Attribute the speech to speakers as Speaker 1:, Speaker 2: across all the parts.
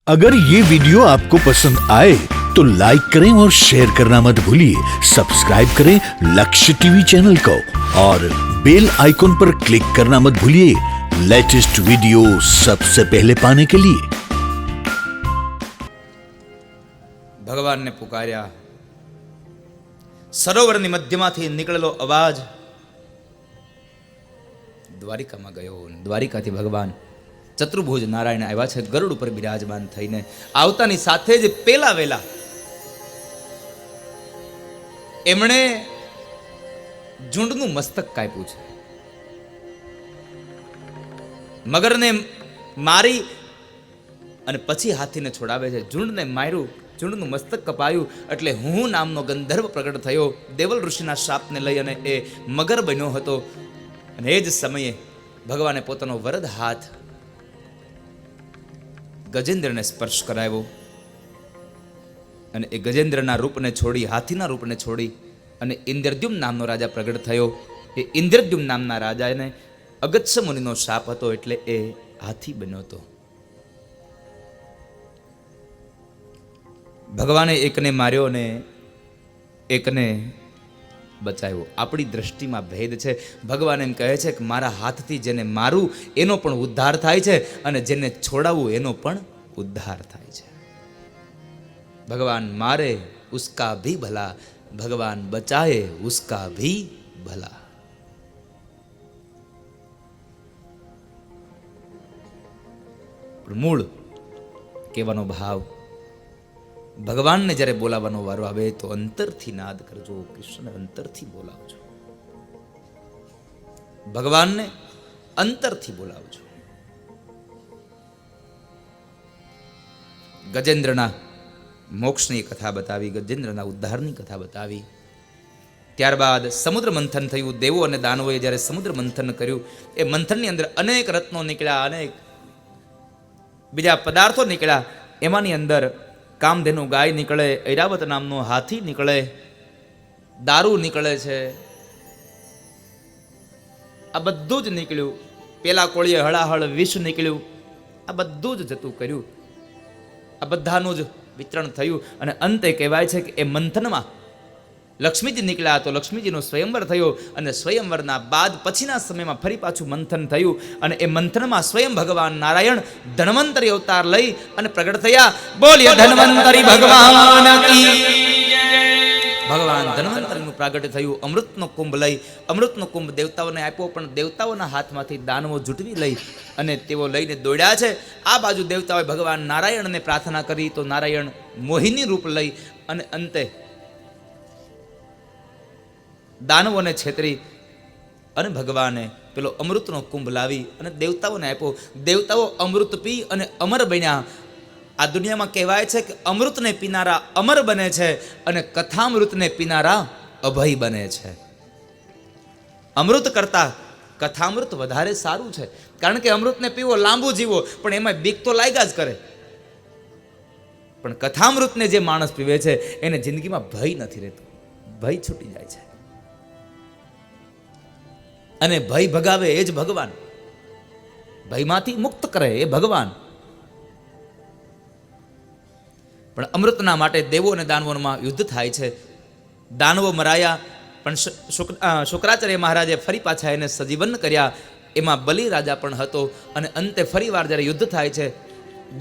Speaker 1: अगर ये वीडियो आपको पसंद आए तो लाइक करें और शेयर करना मत भूलिए। सब्सक्राइब करें लक्ष्य टीवी चैनल को और बेल आइकॉन पर क्लिक करना मत भूलिए लेटेस्ट वीडियो सबसे पहले पाने के लिए।
Speaker 2: भगवान ने पुकार्या। सरोवरनी मध्यमांथी निकळेलो अवाज द्वारिकामां गयो। द्वारिकाथी भगवान चतुर्भुज नारायण આવ્યા છે ગરુડ ઉપર બિરાજમાન થઈને। આવતાની સાથે જ પેલા વેલા એમણે ઝુંડનું મસ્તક કાપ્યું છે। મગરને મારી અને પછી હાથીને છોડાવે છે। ઝુંડને માર્યું, ઝુંડનું મસ્તક કપાયું એટલે હું નામનો ગંધર્વ પ્રગટ થયો। દેવલ ઋષિના શાપને લઈ અને એ મગર બન્યો હતો। અને એ જ સમયે ભગવાને પોતાનો વરદ હાથ ગજેન્દ્રને સ્પર્શ કરાવ્યો અને એ ગજેન્દ્રના રૂપને છોડી, હાથીના રૂપને છોડી અને ઇન્દ્રદ્યુમ્ન નામનો રાજા પ્રગટ થયો। એ ઇન્દ્રદ્યુમ્ન નામના રાજાને અગત્ય મુનિનો શાપ હતો એટલે એ હાથી બન્યો હતો। ભગવાને એકને માર્યો અને એકને બચાવ્યો। આપણી દ્રષ્ટિમાં ભેદ છે। ભગવાન એમ કહે છે કે મારા હાથથી જેને મારું એનો પણ ઉદ્ધાર થાય છે અને જેને છોડાવવું એનો પણ ઉદ્ધાર થાય છે। ભગવાન મારે ઉસકા ભી ભલા, ભગવાન બચાએ ઉસકા ભી ભલા। મૂળ કહેવાનો ભાવ, ભગવાનને જ્યારે બોલાવવાનો વારો આવે તો અંતરથી નાદ કરજો, કૃષ્ણ અંતરથી બોલાવજો, ભગવાનને અંતરથી બોલાવજો। ગજેન્દ્રના મોક્ષની કથા બતાવી, ગજેન્દ્રના ઉદ્ધારની કથા બતાવી। ત્યારબાદ સમુદ્ર મંથન થયું। દેવો અને દાનવોએ જ્યારે સમુદ્ર મંથન કર્યું, એ મંથનની અંદર અનેક રત્નો નીકળ્યા, અનેક બીજા પદાર્થો નીકળ્યા। એમાંની અંદર કામધેનુ ગાય નીકળે, ઐરાવત નામનો હાથી નીકળે, દારૂ નીકળે છે, આ બધું જ નીકળ્યું। પેલા કોળીએ હળાહળ વિષ નીકળ્યું, આ બધું જ જતું કર્યું। આ બધાનું જ વિતરણ થયું અને અંતે કહેવાય છે કે એ મંથનમાં લક્ષ્મીજી નીકળ્યા તો લક્ષ્મીજીનો સ્વયંવર થયો અને સ્વયંવરના બાદ પછીના સમયમાં ફરી પાછું મંથન થયું અને એ મંથનમાં સ્વયં ભગવાન નારાયણ ધન્વંતરી અવતાર લઈ અને પ્રગટ થયા। બોલીએ ધન્વંતરી ભગવાન કી। ભગવાન ધન્વંતરીનું પ્રાગટ્ય થયું। અમૃતનો કુંભ લઈ, અમૃતનો કુંભ દેવતાઓને આપ્યો, પણ દેવતાઓના હાથમાંથી દાનવો જૂટવી લઈ અને તેઓ લઈને દોડ્યા છે। આ બાજુ દેવતાઓએ ભગવાન નારાયણને પ્રાર્થના કરી તો નારાયણ મોહિની રૂપ લઈ અને અંતે દાનવોને છેતરી અને ભગવાને પેલો અમૃતનો કુંભ લાવી અને દેવતાઓને આપ્યો। દેવતાઓ અમૃત પી અને અમર બન્યા। આ દુનિયામાં કહેવાય છે કે અમૃતને પીનારા અમર બને છે અને કથામૃતને પીનારા અભય બને છે। અમૃત કરતા કથામૃત વધારે સારું છે, કારણ કે અમૃતને પીવો, લાંબુ જીવો, પણ એમાં બીક તો લાગ્યા જ કરે। પણ કથામૃતને જે માણસ પીવે છે એને જિંદગીમાં ભય નથી રહેતો, ભય છૂટી જાય છે અને ભય ભગાવે એ જ ભગવાન, ભયમાંથી મુક્ત કરે એ ભગવાન। પણ અમૃતના માટે દેવો અને દાનવોમાં યુદ્ધ થાય છે। દાનવો મરાયા, પણ શુક્રાચાર્ય મહારાજે ફરી પાછા એને સજીવન કર્યા। એમાં બલિ રાજા પણ હતો અને અંતે ફરી વાર જ્યારે યુદ્ધ થાય છે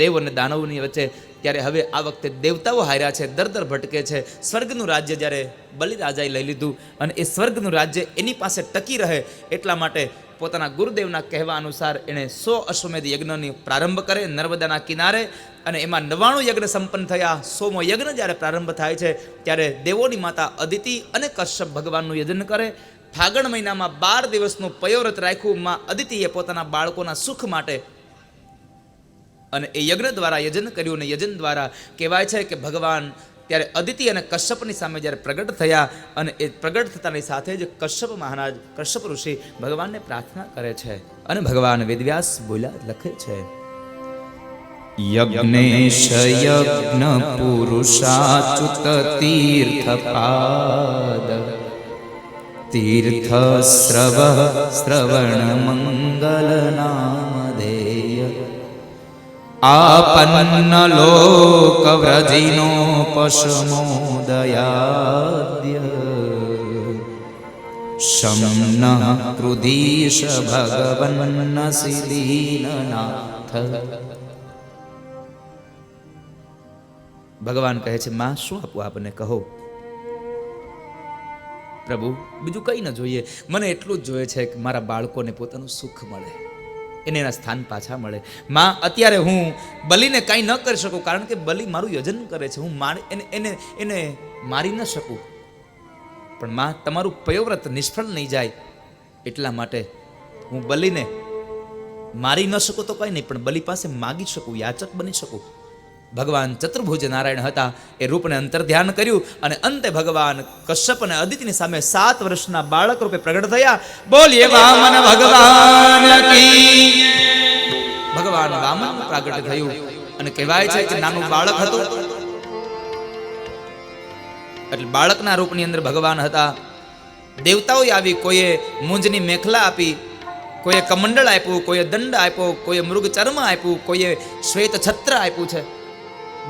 Speaker 2: દેવ અને દાનવોની વચ્ચે, ત્યારે હવે આ વખતે દેવતાઓ હાર્યા છે, દર દર ભટકે છે। સ્વર્ગનું રાજ્ય જ્યારે બલિ રાજાએ લઈ લીધું અને એ સ્વર્ગનું રાજ્ય એની પાસે ટકી રહે એટલા માટે પોતાના ગુરુદેવના કહેવા અનુસાર એણે 100 અશ્વમેધ યજ્ઞની પ્રારંભ કરે નર્મદાના કિનારે અને એમાં 99 યજ્ઞ સંપન્ન થયા। 100મો યજ્ઞ જ્યારે પ્રારંભ થાય છે ત્યારે દેવોની માતા અદિતિ અને કશ્યપ ભગવાનનું યજન કરે। ફાગણ મહિનામાં 12 દિવસનું પયોવ્રત રાખ્યું માં અદિતિએ પોતાના બાળકોના સુખ માટે અને એ યજ્ઞ દ્વારા યજન કર્યું અને યજન દ્વારા કહેવાય છે કે ભગવાન ત્યારે અદિતિ અને કશ્યપની સામે જ્યારે પ્રગટ થયા અને એ પ્રગટ થતાની સાથે જ કશ્યપ મહારાજ, કશ્યપ ઋષિ ભગવાનને પ્રાર્થના કરે છે અને ભગવાન વેદવ્યાસ બોલ્યા લખે છે, યજ્ઞેશ યજ્ઞ પુરુષાચ્યુત તીર્થપાદ તીર્થ શ્રવણ મંગલ નામધેય આપન્ન લોક વ્રજીનો પશમોદયાદ્ય શમન કૃધીશ ભગવન્ન સિદીનનાથ. ભગવાન કહે છે, માં શું આપું આપને કહો. પ્રભુ બીજું કંઈ ન જોઈએ, મને એટલું જ જોઈએ છે કે મારા બાળકોને પોતાનું સુખ મળે, એને એના સ્થાન પાછા મળે. માં અત્યારે હું બલિને કાંઈ ન કરી શકું, કારણ કે બલિ મારું યજન કરે છે, હું એને મારી ન શકું. પણ માં તમારું પયોવ્રત નિષ્ફળ નહીં જાય એટલા માટે હું બલિને મારી ન શકું તો કંઈ નહીં, પણ બલિ પાસે માગી શકું, યાચક બની શકું. ભગવાન ચતુર્ભુજ નારાયણ હતા, એ રૂપને અંતર ધ્યાન કર્યું અને અંતે ભગવાન કશ્યપ અને અદિતિની સામે 7 વર્ષના બાળક રૂપે પ્રગટ થયા. બોલીએ વામન ભગવાન કી. ભગવાન વામન પ્રગટ થયું અને કહેવાય છે કે નાનું બાળક હતું, એટલે બાળકના રૂપની અંદર ભગવાન હતા. દેવતાઓએ આવી, કોઈએ મૂંજની મેખલા આપી, કોઈએ કમંડળ આપ્યું, કોઈએ દંડ આપ્યો, કોઈએ મૃગ ચર્મ આપ્યું, કોઈએ શ્વેત છત્ર આપ્યું છે.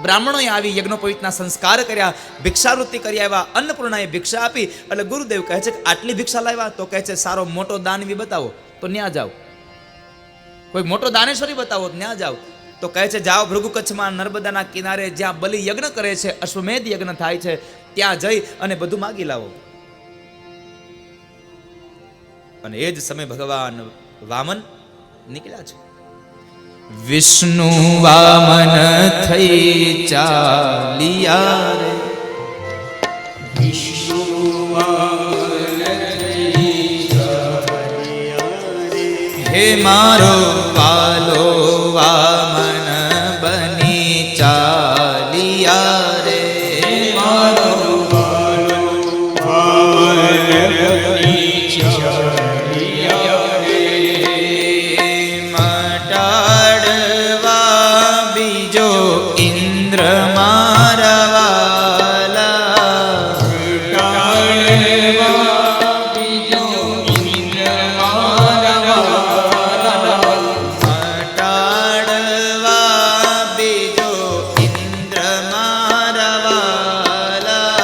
Speaker 2: બ્રાહ્મણોએ આવી યજ્ઞોપવિતના સંસ્કાર કર્યા, ભિક્ષાવૃત્તિ કરી આવ્યા. અન્નપૂર્ણાએ ભિક્ષા આપી. એટલે ગુરુદેવ કહે છે કે આટલી ભિક્ષા લાવ્યા, તો કહે છે સારો મોટો દાનવી બતાવો તો ન્યા જાઓ, કોઈ મોટો દાનેશ્વરી બતાવો ન્યા જાઓ. તો કહે છે જાઓ ભૃગુ કચ્છમાં નર્મદાના કિનારે જ્યાં બલિ યજ્ઞ કરે છે, અશ્વમેધ યજ્ઞ થાય છે, ત્યાં જઈ અને બધું માગી લાવો. અને એ જ સમય ભગવાન વામન નીકળ્યા છે. વિષ્ણુ વામન થઈ ચાલિયા રે, વિષ્ણુ વામન થઈ ચાલિયા રે, હે મારો વાલો વામન બની ચાલિયા રે, મારો વાલો વામન બની ચાલિયા રે, મટાડવા બીજો ઇન્દ્ર મારા વાલા, મટાડવા બીજો ઇન્દ્ર મારા વાલા, મટાડવા બીજો ઇન્દ્ર મારા વાલા,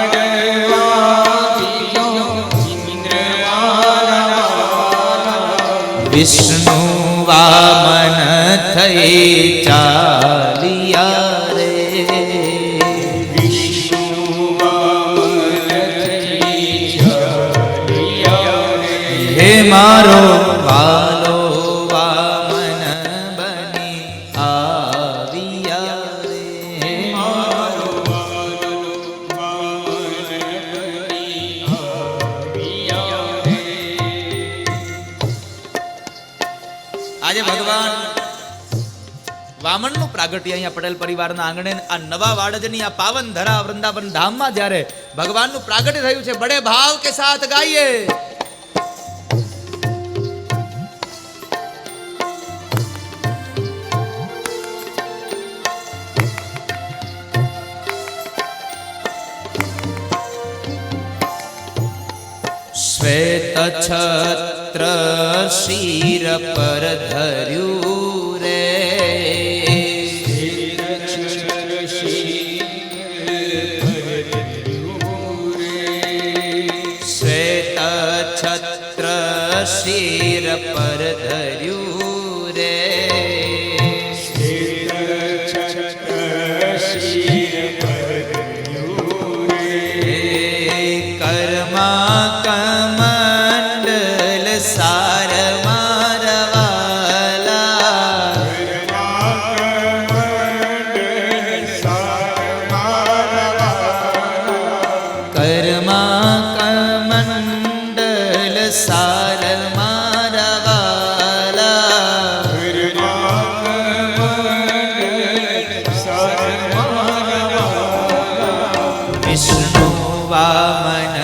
Speaker 2: મટાડવા બીજો ઇન્દ્ર મારા વાલા, વિષ્ણુ વામન થઈ ચાલિયા રે, વિષ્ણુ વામન થઈ ચાલિયા રે, હે મારો વાલો વામન બની આવ્યા રે, હે મારો વાલો વામન બની આવ્યા રે. આજે ભગવાન વામનનું પ્રાગટ્ય અહીંયા પટેલ પરિવારના આંગણે આ નવા વાડજની આ પાવન ધરા વૃંદાવન ધામમાં જ્યારે ભગવાનનું પ્રાગટ્ય થયું છે, બડે ભાવ કે સાથ ગાઈએ. શ્વેત છત્ર શિર પર ધર્યું રે, શ્વેત છત્ર શિર પર ધર્યું રે, કર્મા કમંડલ સાર મારવાલા, કર્મા કમંડલ સાર મારવાલા, વિષ્ણુ વામન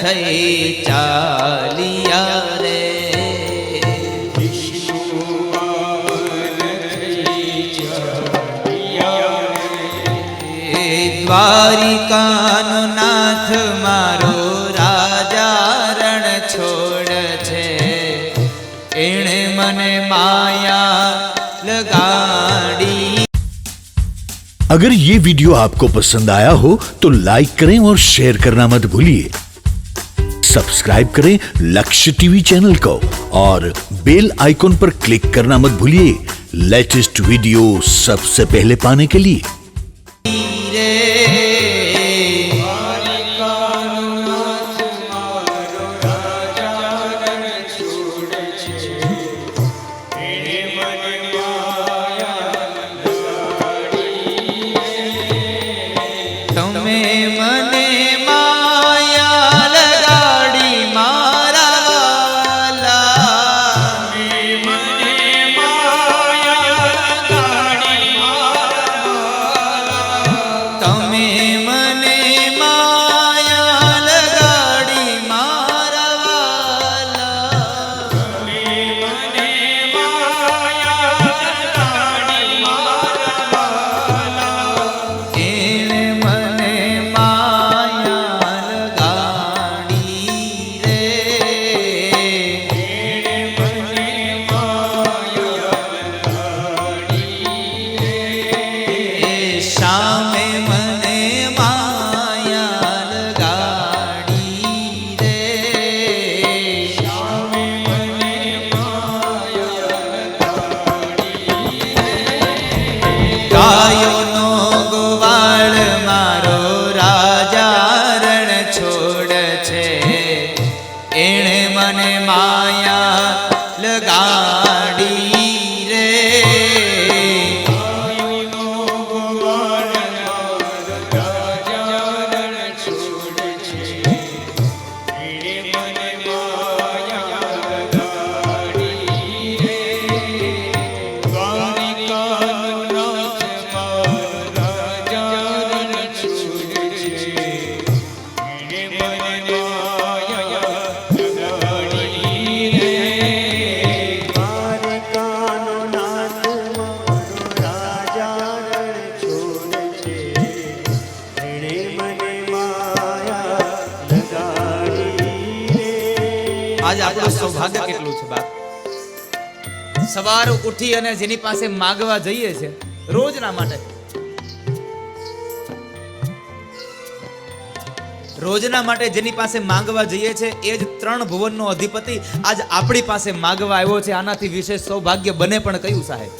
Speaker 2: થઈ ચાલિયા રે, વિષ્ણુ વામન થઈ ચાલિયા રે, દ્વારિકાનો નાથ મારો રાજા રણ છોડ છે, એણે મને માયા લગ
Speaker 1: अगर ये वीडियो आपको पसंद आया हो तो लाइक करें और शेयर करना मत भूलिए। सब्सक्राइब करें लक्ष्य टीवी चैनल को और बेल आइकॉन पर क्लिक करना मत भूलिए लेटेस्ट वीडियो सबसे पहले पाने के लिए।
Speaker 3: ગાયોનો ગોવાળ મારો રાજા રણ છોડ છે, એણે મને માયા લગાડી રે. ગાયોનો ગોવાળ મારો રાજા રણ છોડ છે, એણે મને માયા લગાડી રે.
Speaker 2: આજ આપણું સૌભાગ્ય કેટલું છે બાપ. સવાર ઉઠી અને જેની પાસે માગવા જઈએ છે રોજના માટે, રોજના માટે જેની પાસે માંગવા જઈએ છે એ જ 3 ભુવનનો અધિપતિ આજ આપણી પાસે માગવા આવ્યો છે. આનાથી વિશેષ સૌભાગ્ય બને પણ કયું સાહેબ?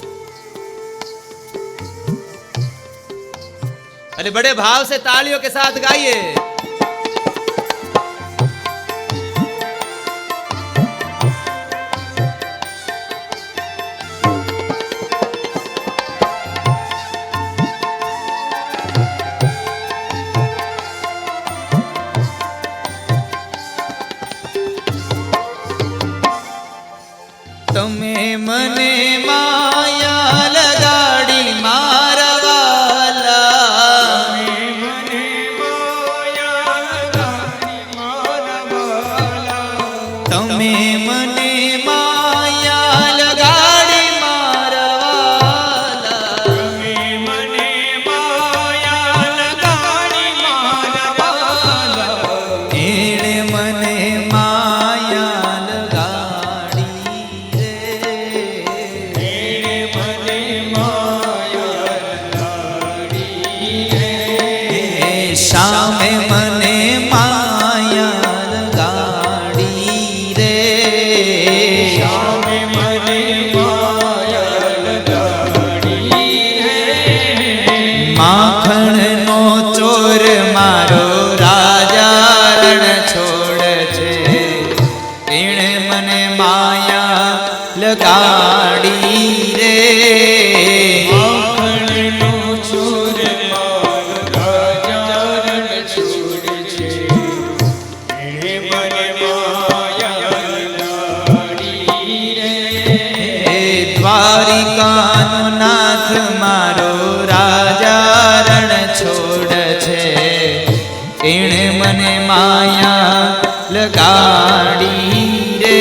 Speaker 2: અને બડે ભાવ से तालियों के साथ गाइए.
Speaker 3: તમે મને માયા લગાડી મારા વાલા, તમે મને માયા લગાડી મારા વાલા, તમે મને માયા લગાડી મારા વાલા, તમે મને માયા લગાડી મારા વાલા, એણે મને માયા લગાડી. શામે મને માયા લગાડી રે, શામે મને માયા લગાડી રે. માખણનો ચોર મારો રાજા રણ છોડ છે, એણે મને માયા લગાડી રે. માખણનો ચોર દ્વારિકાનો નાથ મારો રાજા રણ છોડ છે, એણે મને માયા લગાડી રે.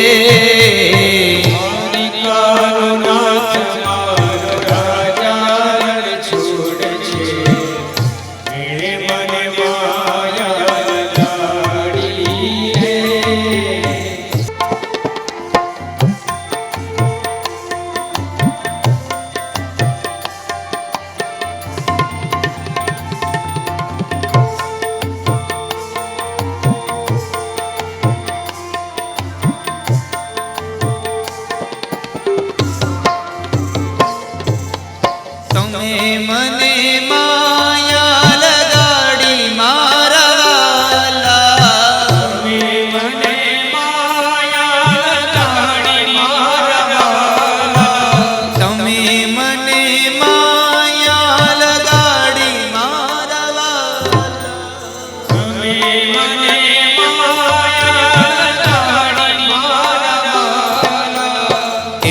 Speaker 3: દ્વારિકાનો નાથ મારો રાજા રણ છોડ છે, એણે મને માયા લગાડી રે.
Speaker 2: તમે મને માયા લગાડી મારા વાલા,
Speaker 3: તમે મને માયા લગાડી મારા વાલા,
Speaker 2: તમે મને માયા લગાડી મારા વાલા,
Speaker 3: તમે મને માયા લગાડી મારા વાલા,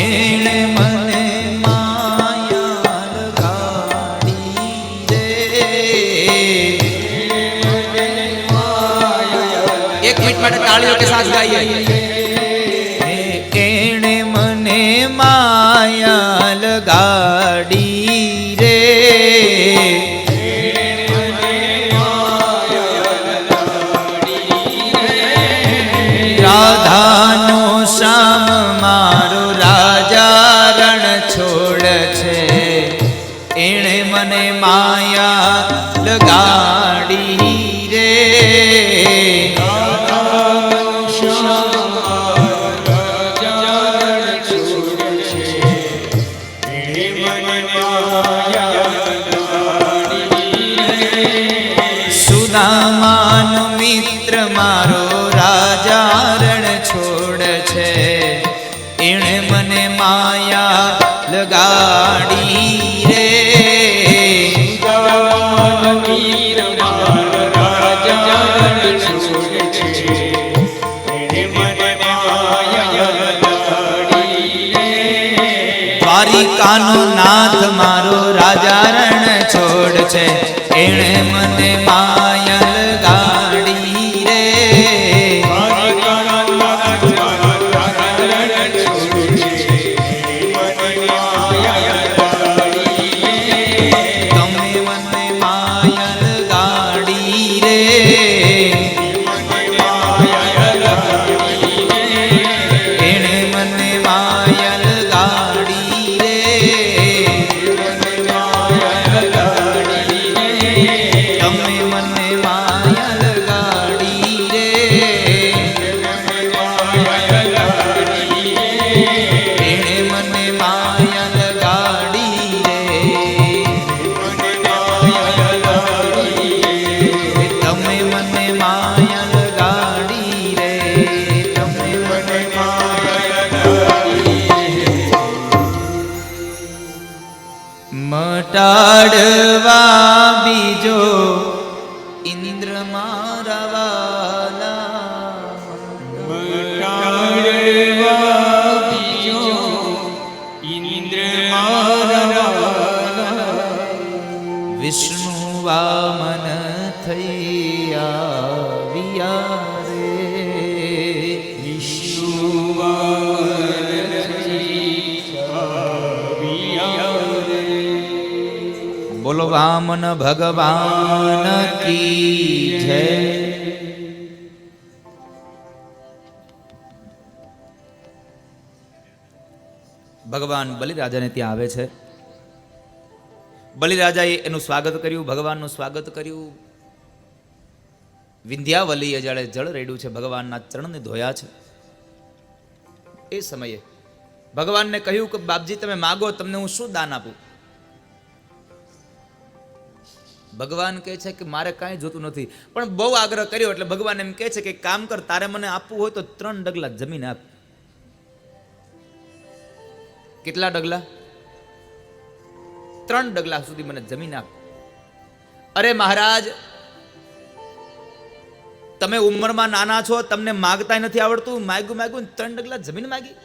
Speaker 2: એણે મને માયા લગાડી રે. એક મિનિટ માટે તાળીઓ કે સાથ ગાઈએ. એણે મને માયા લગાડી રે, રાધાનો શ્યામ મારો રાજા રણ છોડ છે, એણે મને માયા લગાડી રે. સુદામાનો મિત્ર મારો રાજા રણ છોડ છે, એણે મને માયા લગાડી રે. દ્વારિકાનો નાથ મારો રાજા રણ છોડ છે, એણે મને માયા લગાડી રે. તમે મને માયા લગાડી રે, એણે મને માયા લગાડી રે. તમે મને માયા લગાડી રે, એણે મને માયા લગાડી રે. તમે મને માયા લગાડી રે, તમે મને મટાડવા બીજો ઇન્દ્ર મારા વાલા, વિષ્ણુ વામન થઈ આવ્યા રે. બોલો વામન ભગવાન કી જય. ભગવાન બલિરાજાને ત્યાં આવે છે. બલિરાજાએ એનું સ્વાગત કર્યું, ભગવાનનું સ્વાગત કર્યું. વિંધ્યાવલીએ જાણે જળ રેડ્યું છે, ભગવાનના ચરણને ધોયા છે. એ સમયે ભગવાનને કહ્યું કે બાપજી તમે માગો, તમને હું શું દાન આપું? ભગવાન કહે છે કે મારે કાંઈ જોતું નથી, પણ બહુ આગ્રહ કર્યો એટલે ભગવાન એમ કહે છે કે કામ કર, તારે મને આપવું હોય તો 3 ડગલા જમીન આપ. કેટલા ડગલા? 3 ડગલા સુધી મને જમીન આપ. અરે મહારાજ, તમે ઉંમરમાં નાના છો, તમને માગતા નથી આવડતું, માગ્યું 3 ડગલા જમીન માગી.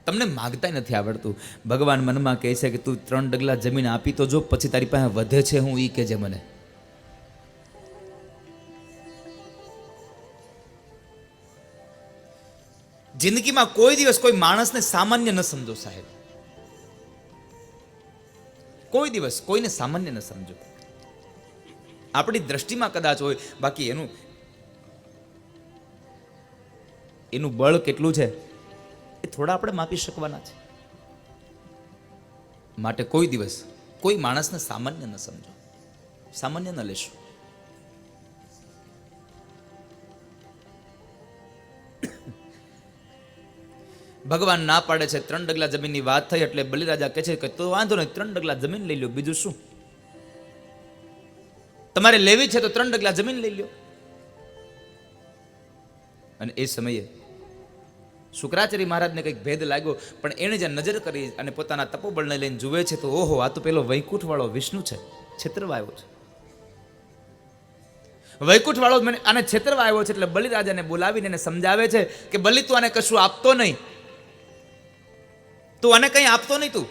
Speaker 2: તમને માગતા નથી આવડતું. ભગવાન મનમાં કહે છે કે તું 3 ડગલા જમીન આપી તો જો, પછી તારી પાસે વધે છે હું ઈ કહેજે મને. જિંદગીમાં કોઈ દિવસ કોઈ માણસને સામાન્ય ન સમજો સાહેબ, કોઈ દિવસ કોઈને સામાન્ય ન સમજો. આપણી દ્રષ્ટિમાં કદાચ હોય, બાકી એનું બળ કેટલું છે એ થોડા આપણે માપી શકવાના છે. માટે કોઈ દિવસ કોઈ માણસને સામાન્ય ન સમજો. સામાન્ય ન લેશો. ભગવાન ના પાડે છે. 3 ડગલા જમીનની વાત થઈ એટલે બલિરાજા કહે છે કે તો વાંધો નહીં, 3 ડગલા જમીન લઈ લો, બીજું શું? તમારે લેવી છે તો 3 ડગલા જમીન લઈ લો. અને એ સમયે શુક્રાચાર્ય મહારાજને કંઈક ભેદ લાગ્યો, પણ એને જે નજર કરી અને પોતાના તપોબળને લઈને જુએ છે તો ઓહો, આ તો પેલો વૈકુંઠ વાળો વિષ્ણુ છે, છેતરવા આવ્યો છે. વૈકુંઠ વાળો મને આને છેતરવા આવ્યો છે. એટલે બલિરાજાને બોલાવીને એને સમજાવે છે કે બલિ, તું આને કશું આપતો નહીં, તું આને કંઈ આપતો નહીં. તું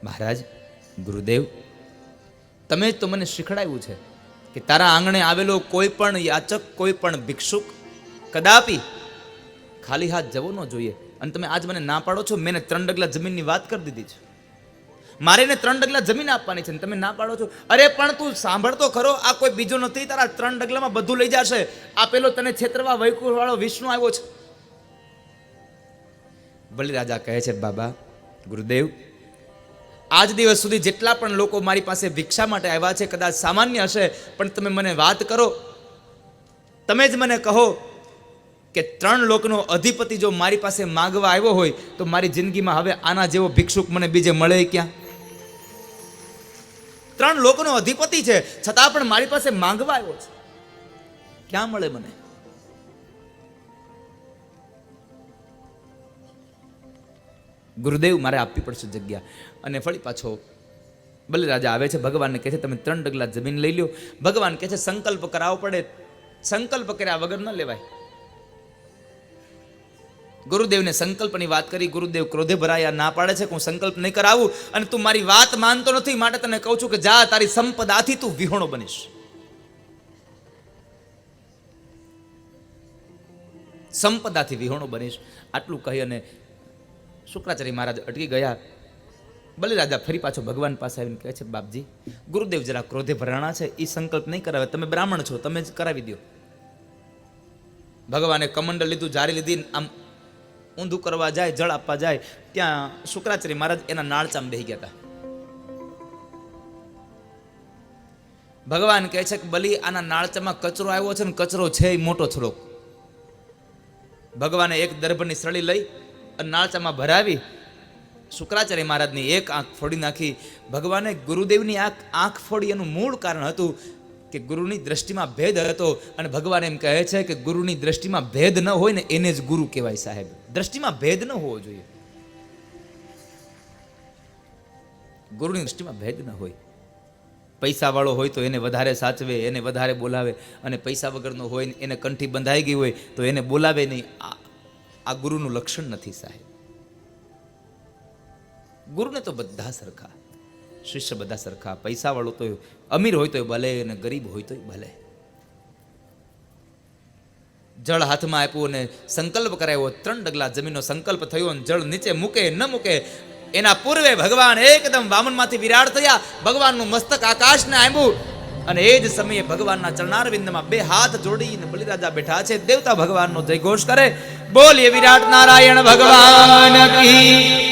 Speaker 2: મહારાજ, ગુરુદેવ, તમે જ તો મને શીખડાવ્યું છે કે તારા આંગણે આવેલો કોઈ પણ યાચક, કોઈ પણ ભિક્ષુક કદાપી ખાલી હાથ જવો ન જોઈએ. અને તમે આજ મને ના પાડો છો. મેં 3 ડગલા જમીનની વાત કરી દીધી છે. મારે એને 3 ડગલા જમીન આપવાની છે, તમે ના પાડો છો. અરે પણ તું સાંભળતો ખરો, આ કોઈ બીજો નથી, તારા 3 ડગલામાં બધું લઈ જશે. આ પેલો તને છેતરવા વૈકુંઠ વાળો વિષ્ણુ આવ્યો છે. બલિરાજા કહે છે, બાબા ગુરુદેવ, આજ દિવસ સુધી જેટલા પણ લોકો મારી પાસે ભિક્ષા માટે આવ્યા છે, કદાચ સામાન્ય હશે, પણ તમે મને વાત કરો, તમે જ મને કહો કે 3 લોકનો અધિપતિ જો મારી પાસે માંગવા આવ્યો હોય તો મારી જિંદગીમાં હવે આના જેવો ભિક્ષુક મને બીજે મળે ક્યાં? 3 લોકનો અધિપતિ છે, છતાં પણ મારી પાસે માંગવા આવ્યો છે, ક્યાં મળે મને? ગુરુદેવ, મારે આપવી પડશે જગ્યા. અને ફરી પાછો બલિરાજા આવે છે. ભગવાનને કહે છે, તમે 3 ડગલા જમીન લઈ લો. ભગવાન કહે છે, સંકલ્પ કરાવવો પડે, સંકલ્પ કર્યા વગર ન લેવાય. ગુરુદેવને સંકલ્પની વાત કરી. ગુરુદેવ ક્રોધે ભરાયા, ના પાડે છે કે હું સંકલ્પ નહીં કરાવું, અને તું મારી વાત માનતો નથી, માટે તને કહું છું કે જા, તારી સંપદાથી તું વિહોણો બનીશ. સંપદાથી વિહોણો બનીશ. આટલું કહી અને શુક્રાચાર્ય મહારાજ અટકી ગયા. બલિરાજા ફરી પાછો ભગવાન પાસે આવીને કહે છે, બાપજી, ગુરુદેવ જરા ક્રોધે ભરાણા છે, એ સંકલ્પ નહીં કરાવે, તમે બ્રાહ્મણ છો, તમે જ કરાવી દો. ભગવાને કમંડલ લીધું, જારી લીધી, આમ ઊંધું કરવા જાય, જળ આપવા જાય, ત્યાં શુક્રાચાર્ય મહારાજ એના નાળચામ બેહી ગયા હતા. ભગવાન કહે છે કે બલિ, આના નાળચામાં કચરો આવ્યો છે ને કચરો છે એ મોટો થોડોક. ભગવાને એક દર્ભની સળી લઈ અને નાળચામાં ભરાવી શુક્રાચાર્ય મહારાજની એક આંખ ફોડી નાખી. ભગવાને ગુરુદેવની આંખ ફોડી એનું મૂળ કારણ હતું કે ગુરુની દ્રષ્ટિમાં ભેદ હતો. અને ભગવાન એમ કહે છે કે ગુરુની દ્રષ્ટિમાં ભેદ ન હોય ને એને જ ગુરુ કહેવાય. સાહેબ, દ્રષ્ટિમાં ભેદ ન હોવો જોઈએ. ગુરુની દ્રષ્ટિમાં ભેદ ન હોય. પૈસા વાળો હોય તો એને વધારે સાચવે, એને વધારે બોલાવે, અને પૈસા વગરનો હોય એને કંઠી બંધાઈ ગઈ હોય તો એને બોલાવે નહીં. આ ગુરુનું લક્ષણ નથી સાહેબ. ગુરુને તો બધા સરખા, શિષ્ય બધા સરખા. પૈસા વાળો તો અમીર હોય તો ભલે, અને ગરીબ હોય તો ભલે. જળ હાથમાં આપ્યું અને સંકલ્પ કરાવ્યો. 3 ડગલા જમીનનો સંકલ્પ થયો અને જળ નીચે મૂકે ન મૂકે એના પૂર્વે ભગવાન એકદમ વામનમાંથી વિરાટ થયા. ભગવાનનું મસ્તક આકાશને આંબ્યું અને એ જ સમયે ભગવાનના ચરણારવિંદમાં 2 હાથ જોડીને બલિરાજા બેઠા છે. દેવતા ભગવાનનો જય ઘોષ કરે, બોલીએ વિરાટ નારાયણ ભગવાન કી.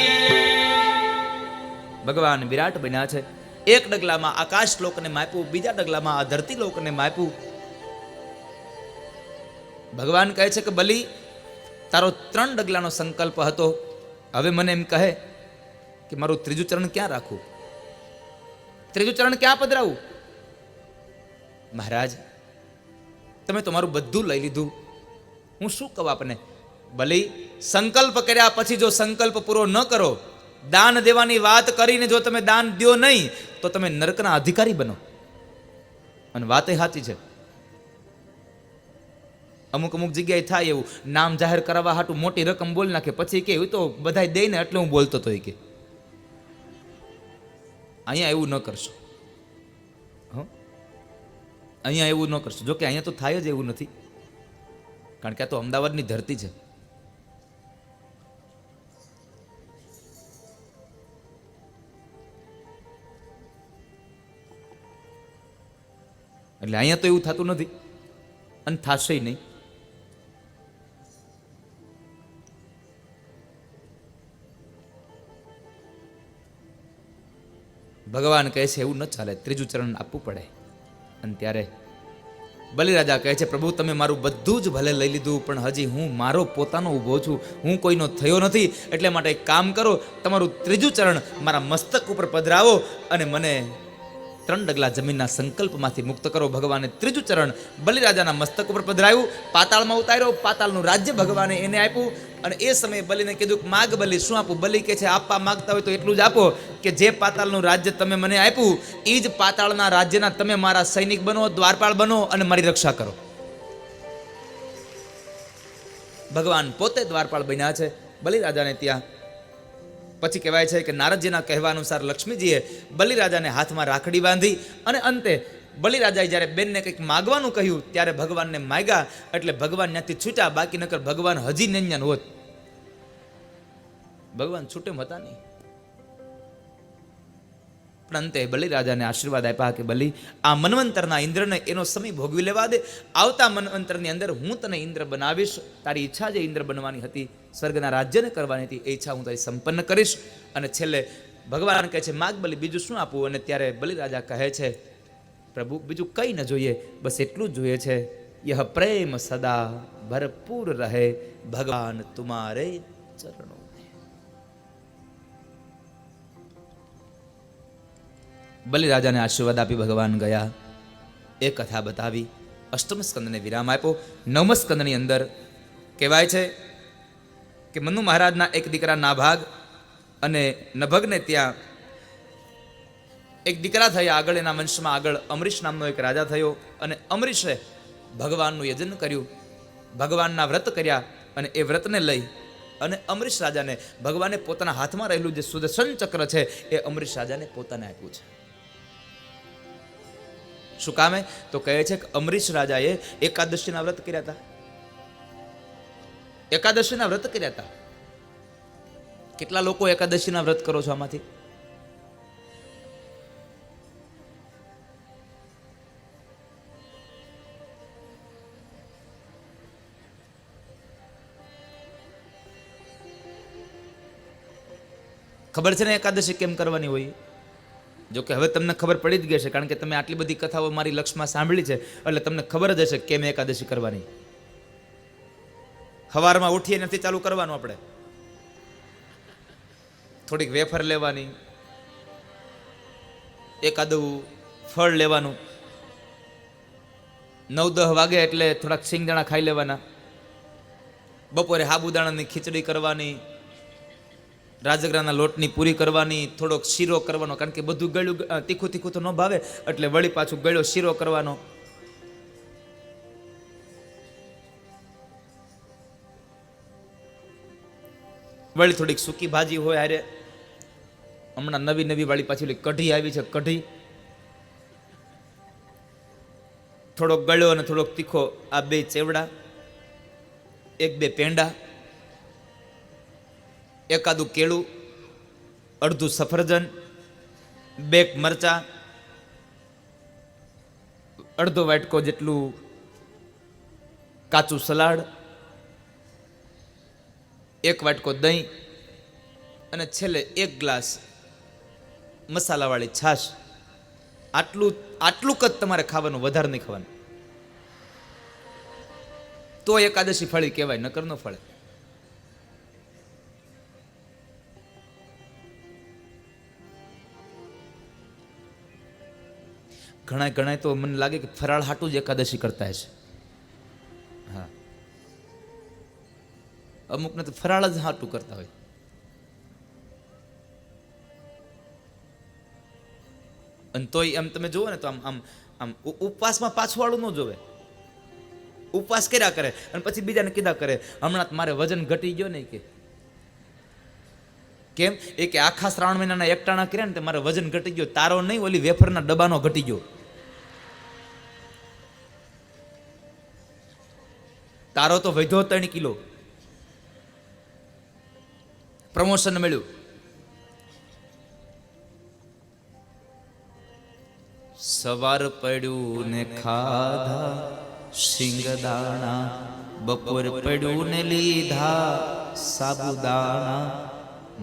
Speaker 2: ભગવાન વિરાટ બન્યા છે. એક ડગલામાં આકાશ લોકને માપ્યું, બીજા ડગલામાં આ ધરતી લોકને માપ્યું. ભગવાન કહે છે કે બલિ, તારો 3 ડગલાનો સંકલ્પ હતો, હવે મને એમ કહે કે મારું 3જું ચરણ ક્યાં રાખું, 3જું ચરણ ક્યાં પધરાવું? મહારાજ, તમે તો મારું બધું લઈ લીધું, હું શું કહું આપને? બલિ, સંકલ્પ કર્યા પછી જો સંકલ્પ પૂરો ન કરો, દાન દેવાની વાત કરીને જો તમે દાન દ્યો નહીં તો તમે નરકના અધિકારી બનો. અને વાત એ સાચી છે. અમુક જગ્યાએ થાય એવું, નામ જાહેર કરાવવા હાટું મોટી રકમ બોલી નાખે, પછી કે તો બધાય દે ને એટલે હું બોલતો હતો. કે અહીંયા એવું ન કરશો, અહીંયા એવું ન કરશો. જોકે અહીંયા તો થાય જ એવું નથી, કારણ કે આ તો અમદાવાદની ધરતી છે. એટલે અહીંયા તો એવું થતું નથી અને થશે નહીં. ભગવાન કહે છે એવું ન ચાલે, ત્રીજું ચરણ આપવું પડે. અને ત્યારે બલિરાજા કહે છે પ્રભુ તમે મારું બધું જ ભલે લઈ લીધું પણ હજી હું મારો પોતાનો ઊભો છું, હું કોઈનો થયો નથી. એટલે માટે એક કામ કરો, તમારું ત્રીજું ચરણ મારા મસ્તક ઉપર પધરાવો અને મને 3 ડગલા જમીનના સંકલ્પમાંથી મુક્ત કરો. ભગવાને ત્રીજું ચરણ બલિરાજાના મસ્તક ઉપર પધરાયું, પાતાળમાં ઉતાર્યો. પાતાળનું રાજ્ય ભગવાને એને આપ્યું. અને એ સમયે બલિને કીધું કે માગ બલિ, શું આપું? બલિ કે છે આપવા માંગતા હોય તો એટલું જ આપો કે જે પાતાળનું રાજ્ય તમે મને આપ્યું એ જ પાતાળના રાજ્યના તમે મારા સૈનિક બનો, દ્વારપાળ બનો અને મારી રક્ષા કરો. ભગવાન પોતે દ્વારપાળ બન્યા છે બલિરાજાને ત્યાં. પછી કહેવાય છે કે નારદજીના કહેવા અનુસાર લક્ષ્મીજીએ બલિરાજાને હાથમાં રાખડી બાંધી અને અંતે બલિરાજાએ જ્યારે બેનને કંઈક માગવાનું કહ્યું ત્યારે ભગવાનને માગ્યા એટલે ભગવાન ત્યાંથી છૂટ્યા. બાકી નકર ભગવાન હજી નૈન્યાન હોત. ભગવાન છૂટે હતા નહીં. પણ અંતે બલિરાજાને આશીર્વાદ આપ્યા કે બલિ આ મન્વંતરના ઇન્દ્રને એનો સમય ભોગવી લેવા દે. આવતા મન્વંતરની અંદર હું તને ઇન્દ્ર બનાવીશ. તારી ઈચ્છા જે ઇન્દ્ર બનવાની હતી, સ્વર્ગના રાજ્યને કરવાની હતી, એ ઈચ્છા હું તારી સંપન્ન કરીશ. અને છેલ્લે ભગવાન કહે છે માગ બલિ, બીજું શું આપું? અને ત્યારે બલિરાજા કહે છે પ્રભુ બીજું કંઈ ન જોઈએ, બસ એટલું જ જોઈએ છે, યહ પ્રેમ સદા ભરપૂર રહે ભગવાન તુમારે ચરણો. બલિરાજાને આશીર્વાદ આપી ભગવાન ગયા. એ કથા બતાવી. અષ્ટમ સ્કંદને વિરામ આપ્યો. નવમ સ્કંદની અંદર કહેવાય છે કે મનુ મહારાજના એક દીકરા નાભાગ અને નભગને ત્યાં એક દીકરા થયા. આગળ એના વંશમાં આગળ અમરીશ નામનો એક રાજા થયો અને અમરીશે ભગવાનનું યજન કર્યું, ભગવાનના વ્રત કર્યા. અને એ વ્રતને લઈ અને અમરીશ રાજાને ભગવાને પોતાના હાથમાં રહેલું જે સુદર્શન ચક્ર છે એ અમરીશ રાજાને પોતાને આપ્યું છે. શું કામે? તો કહે છે કે અમરીશ રાજાએ એકાદશીના વ્રત કર્યા હતા. એકાદશીના વ્રત કર્યા હતા. કેટલા લોકો એકાદશીના વ્રત કરો છો આમાંથી? ખબર છે ને એકાદશી કેમ કરવાની હોય? જો કે હવે તમને ખબર પડી જ ગઈ છે, કારણ કે તમે આટલી બધી કથાઓ મારી લક્ષમાં સાંભળી છે એટલે તમને ખબર જ હશે કેમ એકાદશી કરવાની. સવારમાં ઉઠીએ નથી ચાલુ કરવાનું. આપણે થોડીક વેફર લેવાની, એકાદું ફળ લેવાનું, 9-10 વાગે એટલે થોડાક સિંગદાણા ખાઈ લેવાના, બપોરે સાબુદાણાની ખીચડી કરવાની, રાજગરાના લોટની પૂરી કરવાની, થોડોક શીરો કરવાનો, કારણ કે બધું ગળ્યું તીખું તીખું તો ન ભાવે એટલે વળી પાછું ગળ્યો શીરો કરવાનો. વળી થોડીક સૂકી ભાજી હોય હારે. હમણાં નવી વાળી પાછી કઢી આવી છે, કઢી. થોડોક ગળ્યો અને થોડોક તીખો આ 2 ચેવડા, 1-2 પેંડા, એકાદું કેળું, અડધું સફરજન, 2 મરચા, અડધો વાટકો જેટલું કાચું સલાડ, 1 વાટકો દહીં અને છેલ્લે 1 ગ્લાસ મસાલાવાળી છાશ. આટલું જ તમારે ખાવાનું, વધારે નહીં ખાવાનું. તો એકાદશી ફળી કહેવાય, નકર ન ફળે. ઘણા તો મને લાગે કે ફરાળ હાટું જ એકાદશી કરતા હશે. હા, અમુકને તો ફરાળ જ હાટું કરતા હોય. અને તોય એમ તમે જુઓ ને તો આમ ઉપવાસમાં પાછું વાળું ન જોવે. ઉપવાસ કર્યા કરે અને પછી બીજાને કીધા કરે હમણાં મારે વજન ઘટી ગયો ને. કે કેમ? એ કે આખા શ્રાવણ મહિનાના એકટાણા કર્યા ને તે મારે વજન ઘટી ગયો. તારો નહીં, ઓલી વેફરના ડબ્બાનો ઘટી ગયો. તારો તો વધ્યો 3 કિલો. પ્રમોશન મળ્યું. સવાર પડ્યું ને ખાધા શિંગદાણા, બપોર પડ્યું ને લીધા સાબુદાણા,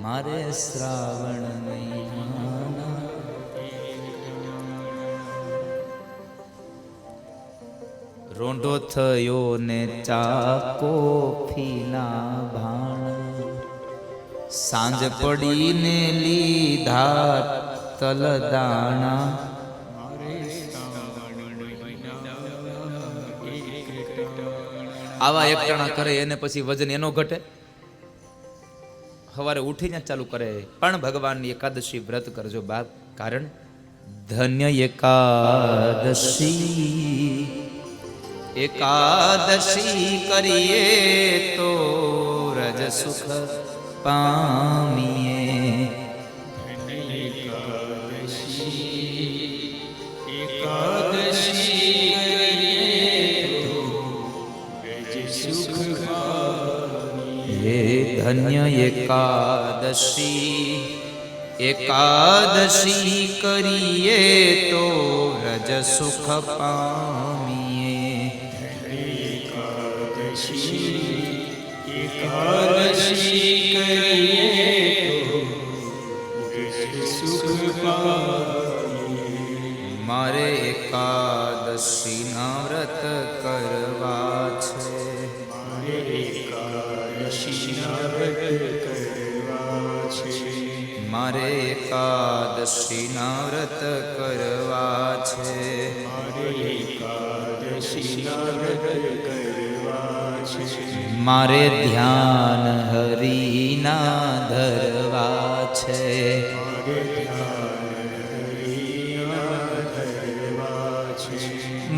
Speaker 2: મારે શ્રાવણ મહિનાના. રોંઢો થયો ને ચા કોફીના ભાણ, સાંજ પડીને લીધા તલદાણા. આવા એકટાણા કરે એને પછી વજન એનો ઘટે. સવારે ઉઠીને ચાલુ કરે પણ ભગવાનની એકાદશી વ્રત કરજો બાપ, કારણ ધન્ય એકાદશી. એકાદશી કરીએ તો રજ સુખ પામીએ. હે ધન્ય એકાદશી. એકાદશી કરીએ તો રજ સુખ પામીએ.
Speaker 3: એકાદશી કરીએ તો સુખ પામીએ.
Speaker 2: મારે એકાદશીના વ્રત કરવા છે.
Speaker 3: મારે એકાદશીના વ્રત કરવા છે.
Speaker 2: મારે એકાદશીના વ્રત કરવા છે.
Speaker 3: મારે એકાદશીના વ્રત કરવા છે.
Speaker 2: મારે ધ્યાન હરિના ધરવા છે.
Speaker 3: મારે ધ્યાન હરિના ધરવા છે.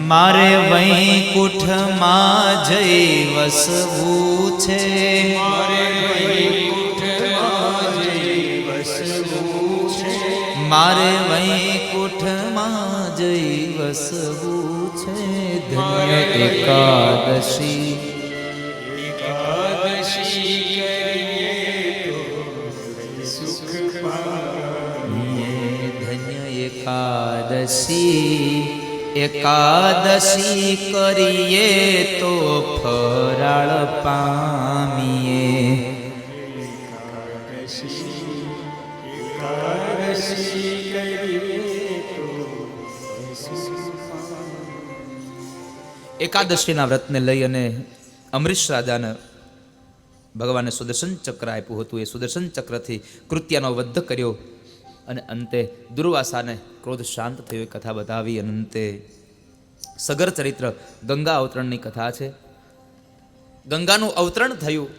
Speaker 2: મારે વૈકુંઠમાં જઈ વસવું છે.
Speaker 3: મારે વૈકુંઠમાં જઈ વસવું છે.
Speaker 2: મારે વૈકુંઠમાં જઈ વસવું છે. ધન્ય એકાદશી.
Speaker 3: એકાદશી કરીએ તો સુખ પામીએ.
Speaker 2: ધન્ય એકાદશી. એકાદશી કરીએ તો ફરાળ પામીએ.
Speaker 3: એકાદશી કરીએ તો સુખ પામીએ.
Speaker 2: એકાદશીના વ્રતને લઈ અને અમરીશ રાજાને ભગવાને સુદર્શન ચક્ર આપ્યું હતું. એ સુદર્શન ચક્રથી કૃત્યનો વધ કર્યો અને અંતે દુર્વાસાને ક્રોધ શાંત થયો. એ કથા બતાવી અને અંતે સગર ચરિત્ર ગંગા અવતરણની કથા છે. ગંગાનું અવતરણ થયું.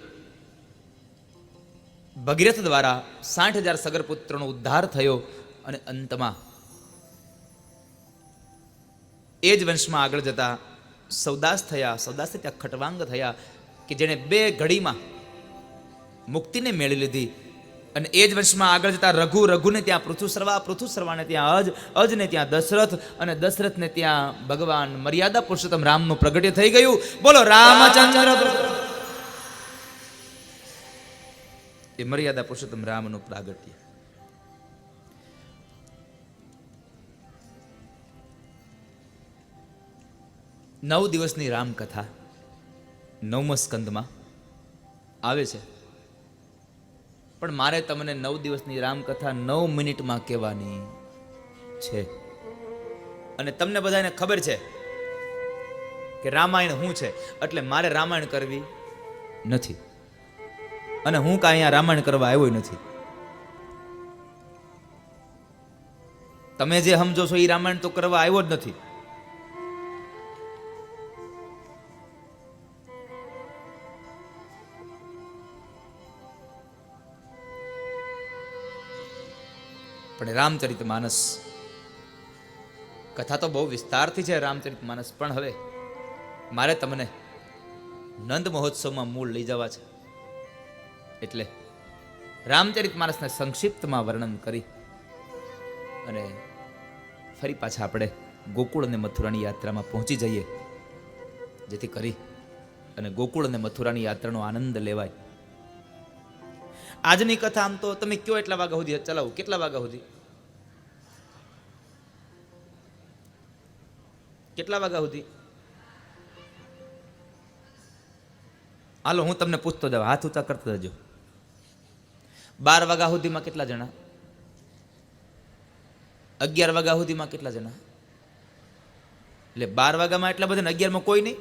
Speaker 2: ભગીરથ દ્વારા 60,000 સગર પુત્રનો ઉદ્ધાર થયો અને અંતમાં એ જ વંશમાં આગળ જતા સૌદાસ થયા. સૌદાસ ત્યાં ખટવાંગ થયા કે જેણે 2 ઘડીમાં મુક્તિને મેળવી લીધી. અને એ જ વંશમાં આગળ જતા રઘુને ત્યાં પૃથુસર્વાને ત્યાં અજને ત્યાં દશરથ, અને દશરથને ત્યાં ભગવાન મર્યાદા પુરુષોત્તમ રામનું પ્રગટ્ય થઈ ગયું. બોલો રામચંદ્ર. એ મર્યાદા પુરુષોત્તમ રામનું પ્રાગટ્ય. નવ દિવસની રામકથા 9મા સ્કંદમાં આવે છે. પણ મારે તમને 9 દિવસની રામકથા 9 મિનિટમાં કહેવાની છે. અને તમને બધાને ખબર છે કે રામાયણ શું છે, એટલે મારે રામાયણ કરવી નથી. અને હું કાંઈ અહીંયા રામાયણ કરવા આવ્યો નથી. તમે જે સમજો છો એ રામાયણ તો કરવા આવ્યો જ નથી. પણ રામચરિત માનસ કથા તો બહુ વિસ્તારથી છે. રામચરિત માનસ પણ હવે મારે તમને નંદ મહોત્સવમાં મૂળ લઈ જવા છે. એટલે રામચરિત માનસને સંક્ષિપ્તમાં વર્ણન કરી અને ફરી પાછા આપણે ગોકુળ અને મથુરાની યાત્રામાં પહોંચી જઈએ, જેથી કરી અને ગોકુળ અને મથુરાની યાત્રાનો આનંદ લેવાય. આજની કથા આમ તો તમે કયો એટલા વાગ્યા સુધી ચલાવું? કેટલા વાગ્યા સુધી? કેટલા વાગ્યા સુધી? હાલો હું તમને પૂછતો જાઉં, હાથ ઊંચા કરતા જજો. 12 વાગ્યા સુધીમાં કેટલા જણા? 11 વાગ્યા સુધીમાં કેટલા જણા? એટલે 12 વાગ્યામાં એટલા બધા, 11માં કોઈ નહીં.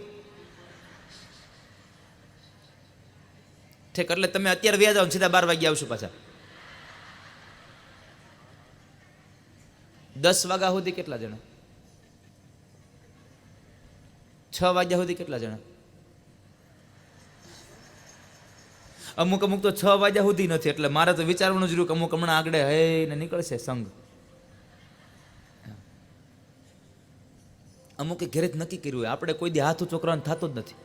Speaker 2: ઠીક, એટલે તમે અત્યારે વ્યા જાઓ, સીધા 12 વાગ્યા આવશું પાછા. 10 વાગ્યા સુધી કેટલા જણા? 6 વાગ્યા સુધી કેટલા જણા? અમુક તો 6 વાગ્યા સુધી નથી, એટલે મારે તો વિચારવાનું જ રહ્યું કે અમુક હમણાં આગળ હે ને નીકળશે સંઘ. અમુકે ઘેરે જ નક્કી કર્યું હોય, આપણે કોઈ દી હાથ છોકરાને થતો જ નથી.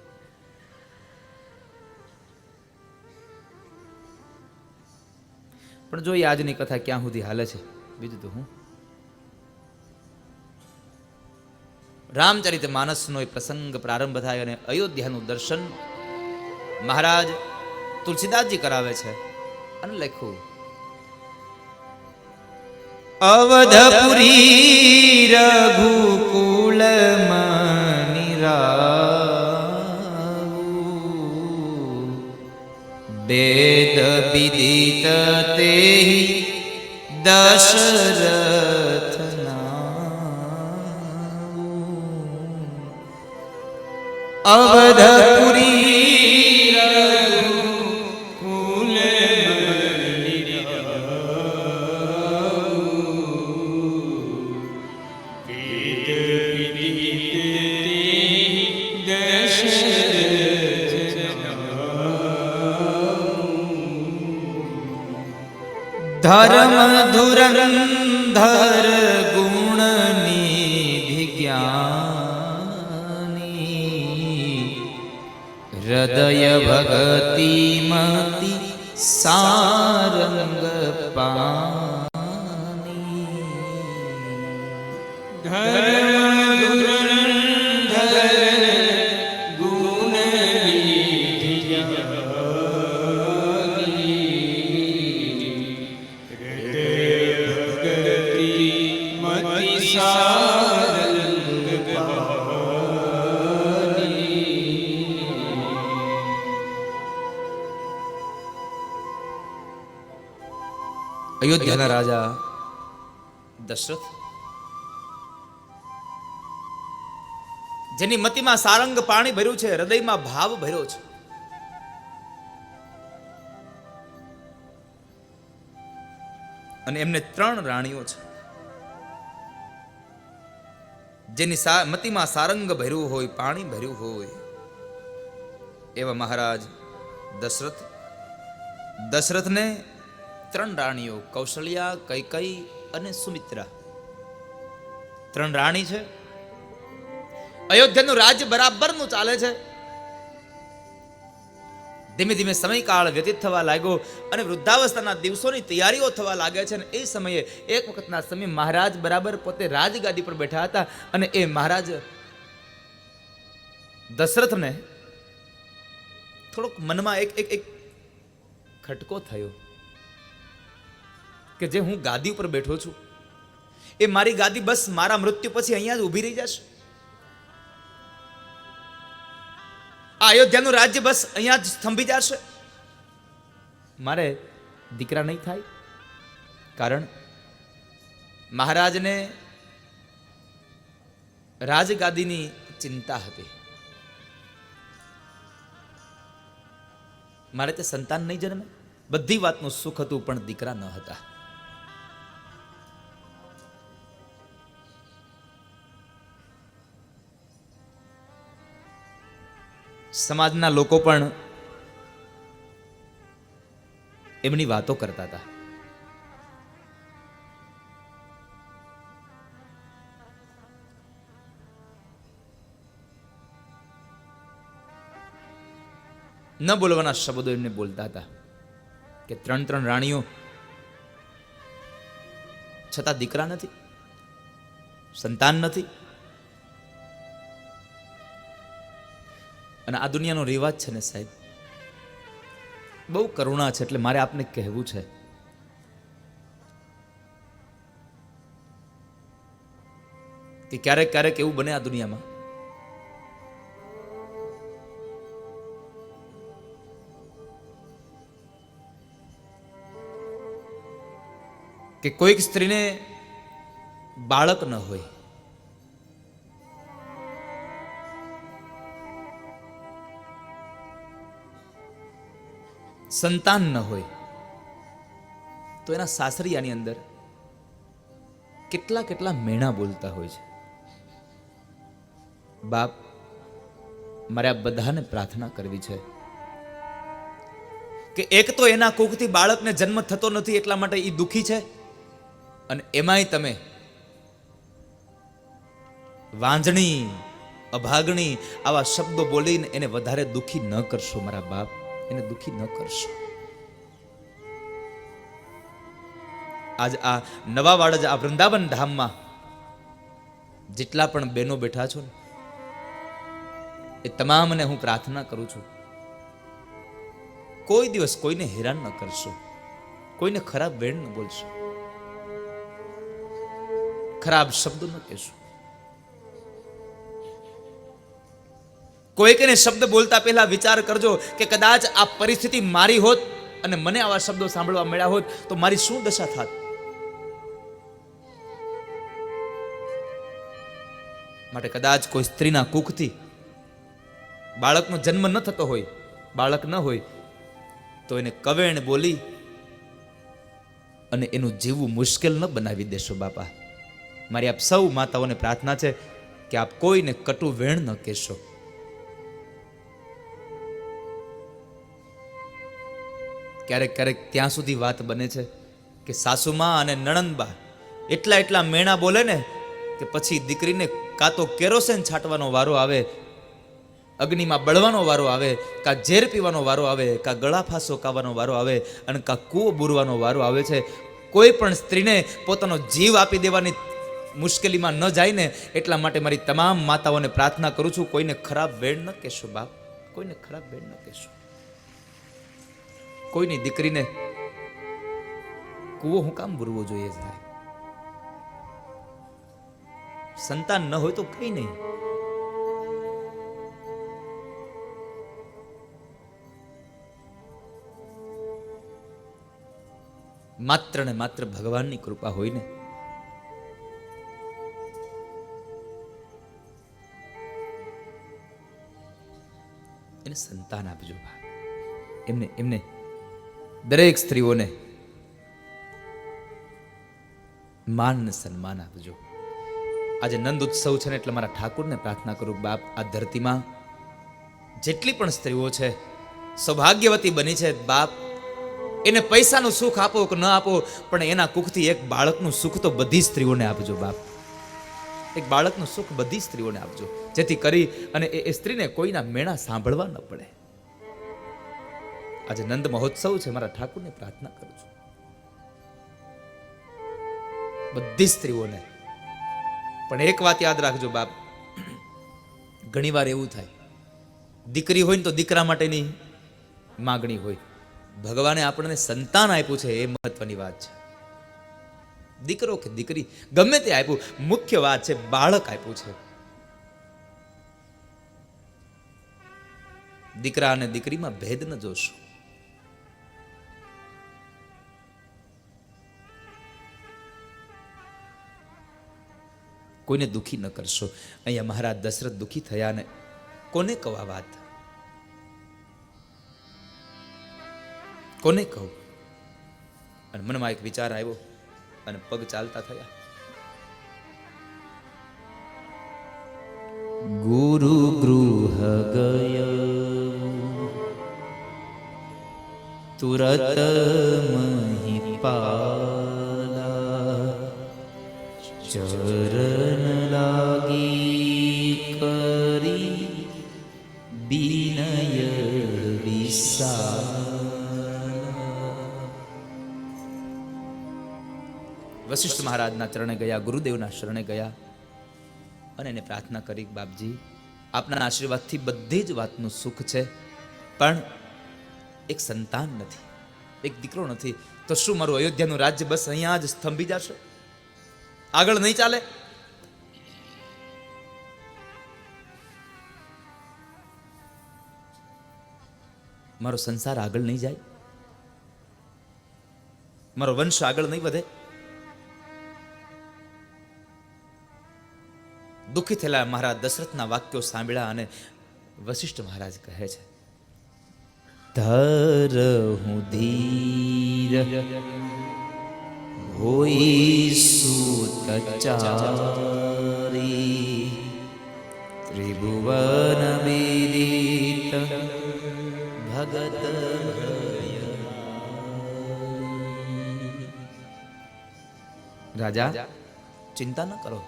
Speaker 2: પણ જોઈએ આજની કથા ક્યાં સુધી હાલે છે. બીજું તો હું રામચરિત માનસનો એ પ્રસંગ પ્રારંભ થાય અને અયોધ્યાનું દર્શન મહારાજ તુલસીદાસજી કરાવે છે અને લખ્યું,
Speaker 3: અવધપુરી રઘુકુલ મનિરાવું વેદ વિદિત તેહિ દશરથ નાવું. અવધપુરી ધર્મ ધુરંધર ગુણ નિધિ જ્ઞાની હૃદય ભગતિ મતિ સારંગ પાની. ધર્મ ધુરંધર ગુણ નિધિ
Speaker 2: અયોધ્યાના રાજા દશરથ, જેની મતિમાં સારંગ પાણી ભર્યું છે, હૃદયમાં ભાવ ભર્યો છે, અને એમને 3 રાણીઓ છે, જેની મતિમાં સારંગ ભર્યું હોય, પાણી ભર્યું હોય, એવા મહારાજ દશરથને 3 રાણીઓ, કૌશલ્યા, કૈકેયી અને સુમિત્રા, 3 રાણી છે. અયોધ્યાનું રાજ્ય બરાબરનું ચાલે છે. ધીમે ધીમે સમયકાળ વ્યતીત થવા લાગ્યો અને વૃદ્ધાવસ્થાના દિવસોની તૈયારીઓ થવા લાગે છે. અને એ સમયે એક વખતના સમયે મહારાજ બરાબર પોતે રાજગાદી પર બેઠા હતા અને એ મહારાજ દશરથને થોડોક મનમાં એક ખટકો થયો કે જે હું ગાદી ઉપર બેઠો છું, એ મારી ગાદી બસ મારા મૃત્યુ પછી અહીંયા જ ઊભી રહી જશે. આ અયોધ્યાનું રાજ્ય બસ અહીંયા જ સ્તંભી જશે. મારે દીકરા નહીં થાય. કારણ મહારાજને રાજગાદીની ચિંતા હતી. મારે તે સંતાન નહીં જન્મે, બધી વાતનું સુખ હતું, પણ દીકરા ન હતા. સમાજના લોકો પણ એમની વાતો કરતા હતા. ન બોલવાના શબ્દો એમને બોલતા હતા કે 3 રાણીઓ છતાં દીકરા નથી, સંતાન નથી. અને આ દુનિયાનો રિવાજ છે ને સાહેબ, બહુ કરુણા છે, એટલે મારે આપને કહેવું છે કે કે ક્યારેક ક્યારેક એવું બને આ દુનિયામાં કે કોઈક સ્ત્રીને બાળક ન હોય, સંતાન ન હોય, તો એના સાસરિયાની અંદર કેટલા કેટલા મેણા બોલતા હોય છે. બાપ, મારે આ બધાને પ્રાર્થના કરવી છે કે એક તો એના કુખથી બાળકને જન્મ થતો નથી એટલા માટે એ દુઃખી છે, અને એમાંય તમે વાંજણી, અભાગણી આવા શબ્દો બોલીને એને વધારે દુઃખી ન કરશો. મારા બાપ, એને દુઃખી ન કરશો. આજ આ નવા વાડજ, આ વૃંદાવન ધામમાં જેટલા પણ બહેનો બેઠા છો ને, એ તમામને હું પ્રાર્થના કરું છું, કોઈ દિવસ કોઈને હેરાન ન કરશો, કોઈને ખરાબ વેણ ન બોલશો, ખરાબ શબ્દો ન કહેશો. કોઈકને શબ્દ બોલતા પહેલા વિચાર કરજો કે કદાચ આ પરિસ્થિતિ મારી હોત અને મને આવા શબ્દો સાંભળવા મળ્યા હોત તો મારી શું દશા થાત. માટે કદાચ કોઈ સ્ત્રીના કુખથી બાળકનો જન્મ ન થતો હોય, બાળક ન હોય, તો એને કવેણ બોલી અને એનું જીવવું મુશ્કેલ ન બનાવી દેશો. બાપા, મારી આપ સૌ માતાઓને પ્રાર્થના છે કે આપ કોઈને કટુ વેણ ન કહેશો. ક્યારેક ક્યારેક ત્યાં સુધી વાત બને છે કે સાસુમાં અને નણંદબા એટલા મેણા બોલે ને કે પછી દીકરીને કાં તો કેરોસીન છાંટવાનો વારો આવે, અગ્નિમાં બળવાનો વારો આવે, કાં ઝેર પીવાનો વારો આવે, કાં ગળા ફાંસો કાવાનો વારો આવે, અને કાં કૂવો બુરવાનો વારો આવે છે. કોઈ પણ સ્ત્રીને પોતાનો જીવ આપી દેવાની મુશ્કેલીમાં ન જાય ને એટલા માટે મારી તમામ માતાઓને પ્રાર્થના કરું છું, કોઈને ખરાબ વેણ ન કહેશો. બાપ, કોઈને ખરાબ વેણ ન કહેશો. કોઈની દીકરીને કૂવો હું કામ બુરવો જોઈએ સાહેબ? સંતાન ન હોય તો કઈ નહીં. માત્ર ને માત્ર ભગવાનની કૃપા હોય ને એને સંતાન આપજો. એમને દરેક સ્ત્રીઓને માન ને સન્માન આપજો. આજે નંદ ઉત્સવ છે ને એટલે મારા ઠાકુરને પ્રાર્થના કરું, બાપ, આ ધરતીમાં જેટલી પણ સ્ત્રીઓ છે સૌભાગ્યવતી બની છે, બાપ, એને પૈસાનું સુખ આપો કે ન આપો, પણ એના કુખથી એક બાળકનું સુખ તો બધી સ્ત્રીઓને આપજો. બાપ, એક બાળકનું સુખ બધી સ્ત્રીઓને આપજો, જેથી કરી અને એ સ્ત્રીને કોઈના મેણા સાંભળવા ન પડે. આજે નંદ મહોત્સવ છે, મારા ઠાકુરને પ્રાર્થના કરું છું બધી સ્ત્રીઓને. પણ એક વાત યાદ રાખજો બાપ, ઘણી વાર એવું થાય દીકરી હોય ને તો દીકરા માટેની માગણી હોય. ભગવાને આપણને સંતાન આપ્યું છે એ મહત્વની વાત છે. દીકરો કે દીકરી ગમે તે આપ્યું, મુખ્ય વાત છે બાળક આપ્યું છે. દીકરા અને દીકરીમાં ભેદ ન જોશો. કોઈને દુખી ન કરશો. અહીંયા મહારાજ દશરથ દુખી થયા ને કોને કહું આ વાત? કોને કહું? અને મનમાં એક વિચાર આવ્યો અને પગ ચાલતા થયા.
Speaker 3: ગુરુ ગૃહ ગય તુરત મહિપાલા ચરણ લાગી કરી વિનય
Speaker 2: વશિષ્ઠ મહારાજના ચરણે ગયા, ગુરુદેવના શરણે ગયા અને એને પ્રાર્થના કરી, બાપજી, આપના આશીર્વાદથી બધી જ વાતનું સુખ છે, પણ એક સંતાન નથી, એક દીકરો નથી, તો શું મારું અયોધ્યાનું રાજ્ય બસ અહીંયા જ સ્તંભી જશે? આગળ નહીં ચાલે? મારો સંસાર આગળ નહીં જાય, મારો વંશ આગળ નહીં વધે. દુઃખી થયેલા મહારાજ દશરથના વાક્યો સાંભળ્યા અને વશિષ્ઠ મહારાજ કહે છે,
Speaker 3: ધરહું ધીર હોય સુતચારી ત્રિભુવન વિદિત ભગત
Speaker 2: રાજા ચિંતા ન કરો,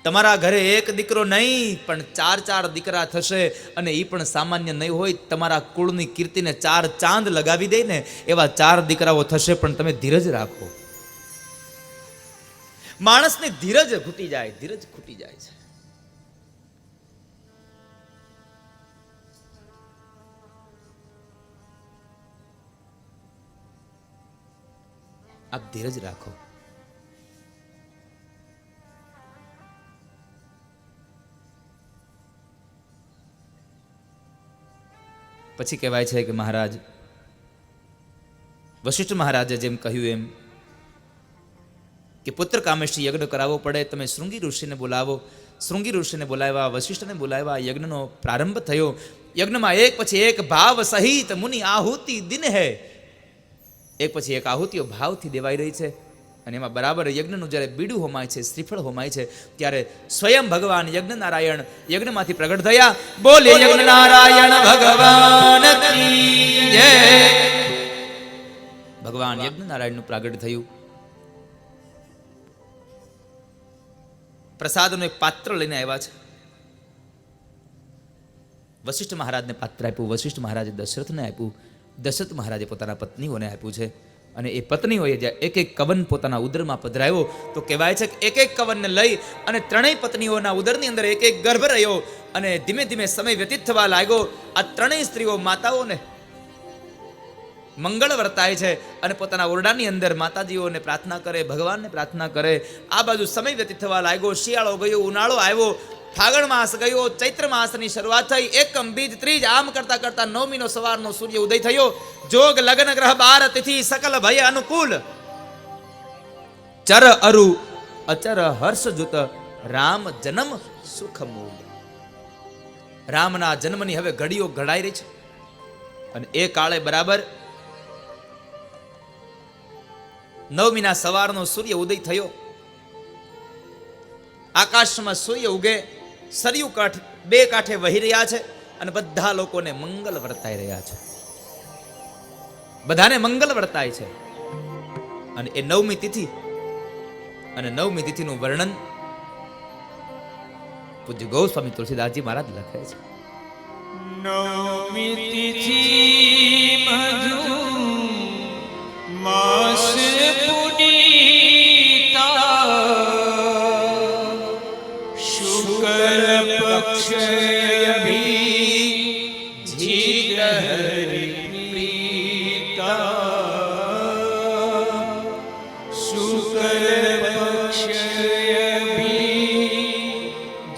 Speaker 2: તમારા ઘરે એક દીકરો નહીં પણ 4 દીકરા થશે, અને એ પણ સામાન્ય નહીં હોય. તમારા કુળની કીર્તિને 4 ચાંદ લગાવી દે ને એવા 4 દીકરાઓ થશે. પણ તમે ધીરજ રાખો. માણસની ધીરજ ખૂટી જાય, ધીરજ ખૂટી જાય છે. આપ ધીરજ રાખો. પછી કહેવાય છે કે મહારાજ વશિષ્ઠ મહારાજે જેમ કહ્યું એમ કે પુત્ર કામેષ્ટિ યજ્ઞ કરાવવો પડે, તમે શૃંગી ઋષિને બોલાવો. શૃંગી ઋષિને બોલાવ્યા, વશિષ્ઠને બોલાવ્યા. યજ્ઞનો પ્રારંભ થયો. યજ્ઞમાં એક પછી એક ભાવ સહિત મુનિ આહુતિ દિન હે, એક પછી એક આહુતિઓ ભાવથી દેવાઈ રહી છે. અને એમાં બરાબર યજ્ઞનું જ્યારે બીડું હોમાય છે, શ્રીફળ હોમાય છે, ત્યારે સ્વયં ભગવાન યજ્ઞ નારાયણ યજ્ઞમાંથી પ્રગટ થયા. બોલે યજ્ઞ નારાયણ ભગવાન કી જય. ભગવાન યજ્ઞ નારાયણનું પ્રાગટ થયું. પ્રસાદનું એક પાત્ર લઈને આવ્યા છે. વશિષ્ઠ મહારાજને પાત્ર આપ્યું. વશિષ્ઠ મહારાજે દશરથને આપ્યું. દશરથ મહારાજે પોતાના પત્નીઓને આપ્યું છે. અને એ પત્નીઓએ જ્યાં એક એક કવન પોતાના ઉદરમાં પધરાવ્યો તો કહેવાય છે કે એક એક કવનને લઈ અને ત્રણેય પત્નીઓના ઉદરની અંદર એક એક ગર્ભ રહ્યો. અને ધીમે ધીમે સમય વ્યતીત થવા લાગ્યો. આ ત્રણેય સ્ત્રીઓ માતાઓને મંગળ વર્તાય છે અને પોતાના ઓરડાની અંદર માતાજીઓને પ્રાર્થના કરે, ભગવાનને પ્રાર્થના કરે. આ બાજુ સમય વ્યતીત થવા લાગ્યો. શિયાળો ગયો, ઉનાળો આવ્યો, ફાગણ માસ ગયો, ચૈત્ર માસની શરૂઆત થઈ. એકમ બીજ ત્રીજ આમ કરતા કરતા નવમીનો સવારનો સૂર્ય ઉદય થયો. જોગ લગ્ન ગ્રહ 12 તિથિ સકલ ભય અનુકૂળ. ચર અરુ અચર હર્ષ જુત રામ જન્મ સુખ મૂળ. રામના જન્મની હવે ઘડીઓ ઘડાઈ રહી છે. અને એ કાળે બરાબર નવમીના સવારનો સૂર્ય ઉદય થયો. આકાશમાં સૂર્ય ઉગે, સરયુ કાંઠ બે કાંઠે વહી રહ્યા છે અને બધા લોકોને મંગલ વર્તાઈ રહ્યા છે. બધાને મંગલ વર્તાય છે. અને એ નવમી તિથિ અને નવમી તિથિનું વર્ણન પૂજ્ય ગોસ્વામી તુલસીદાસજી મહારાજ લખે છે.
Speaker 4: નવમી તિથિ મધુ માસ પુનીતા શુક્લ પક્ષ જીત હરિ પ્રીતા શુક્લ પક્ષ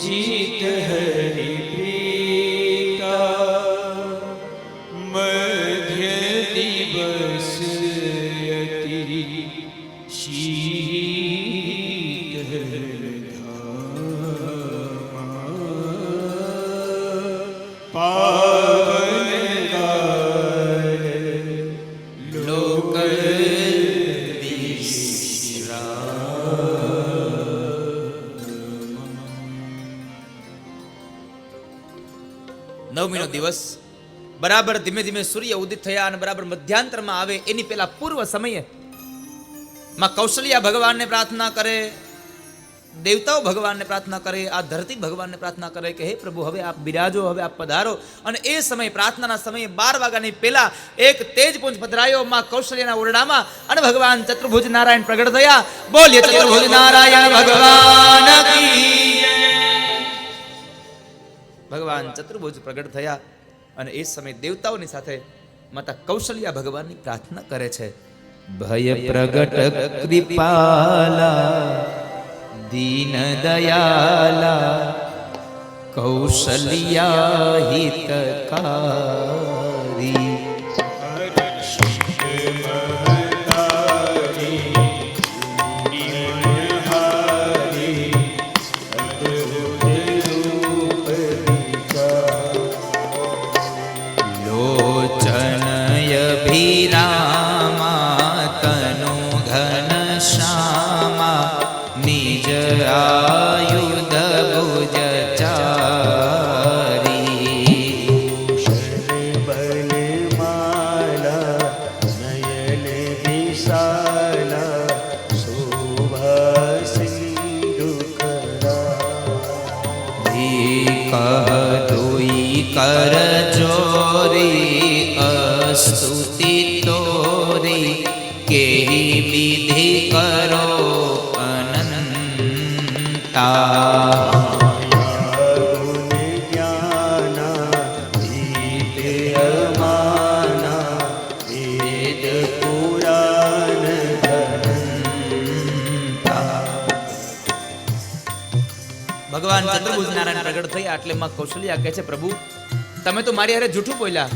Speaker 4: જીત હરિ પ્રીતા મધ્ય દિવસ
Speaker 2: નવમીનો દિવસ બરાબર ધીમે ધીમે સૂર્ય ઉદિત થયા અને બરાબર મધ્યાંતરમાં આવે એની પહેલા પૂર્વ સમયે માં કૌશલ્યા ભગવાનને પ્રાર્થના કરે, દેવતાઓ ભગવાનને પ્રાર્થના કરે, આ ધરતી ભગવાનને પ્રાર્થના કરે કે હે પ્રભુ હવે આપ બિરાજો, હવે આપ પધારો. અને એ સમય પ્રાર્થનાના સમયે 12 વાગ્યાની પહેલા એક તેજપુંજ પધરાયો માં કૌશલ્યના ઓરડામાં અને ભગવાન ચતુર્ભુજ નારાયણ પ્રગટ થયા. બોલીએ ચતુર્ભુજ નારાયણ ભગવાન કી. ભગવાન ચતુર્ભુજ પ્રગટ થયા અને એ સમય દેવતાઓની સાથે માતા કૌશલ્યા ભગવાનની પ્રાર્થના કરે છે.
Speaker 3: ભય પ્રગટ કૃપાલા દીન દયાલા કૌશલ્યા હિતકારી કર ચોરી અસ્તુતિ તોરી કેહી વિધિ કરો અનંતા
Speaker 2: ભગવાન ચંદ્રભુજ નારાયણ પ્રગટ થયા એટલે માં કૌશલ્યા કહે છે, પ્રભુ તમે તો મારી હારે જૂઠું બોલ્યા.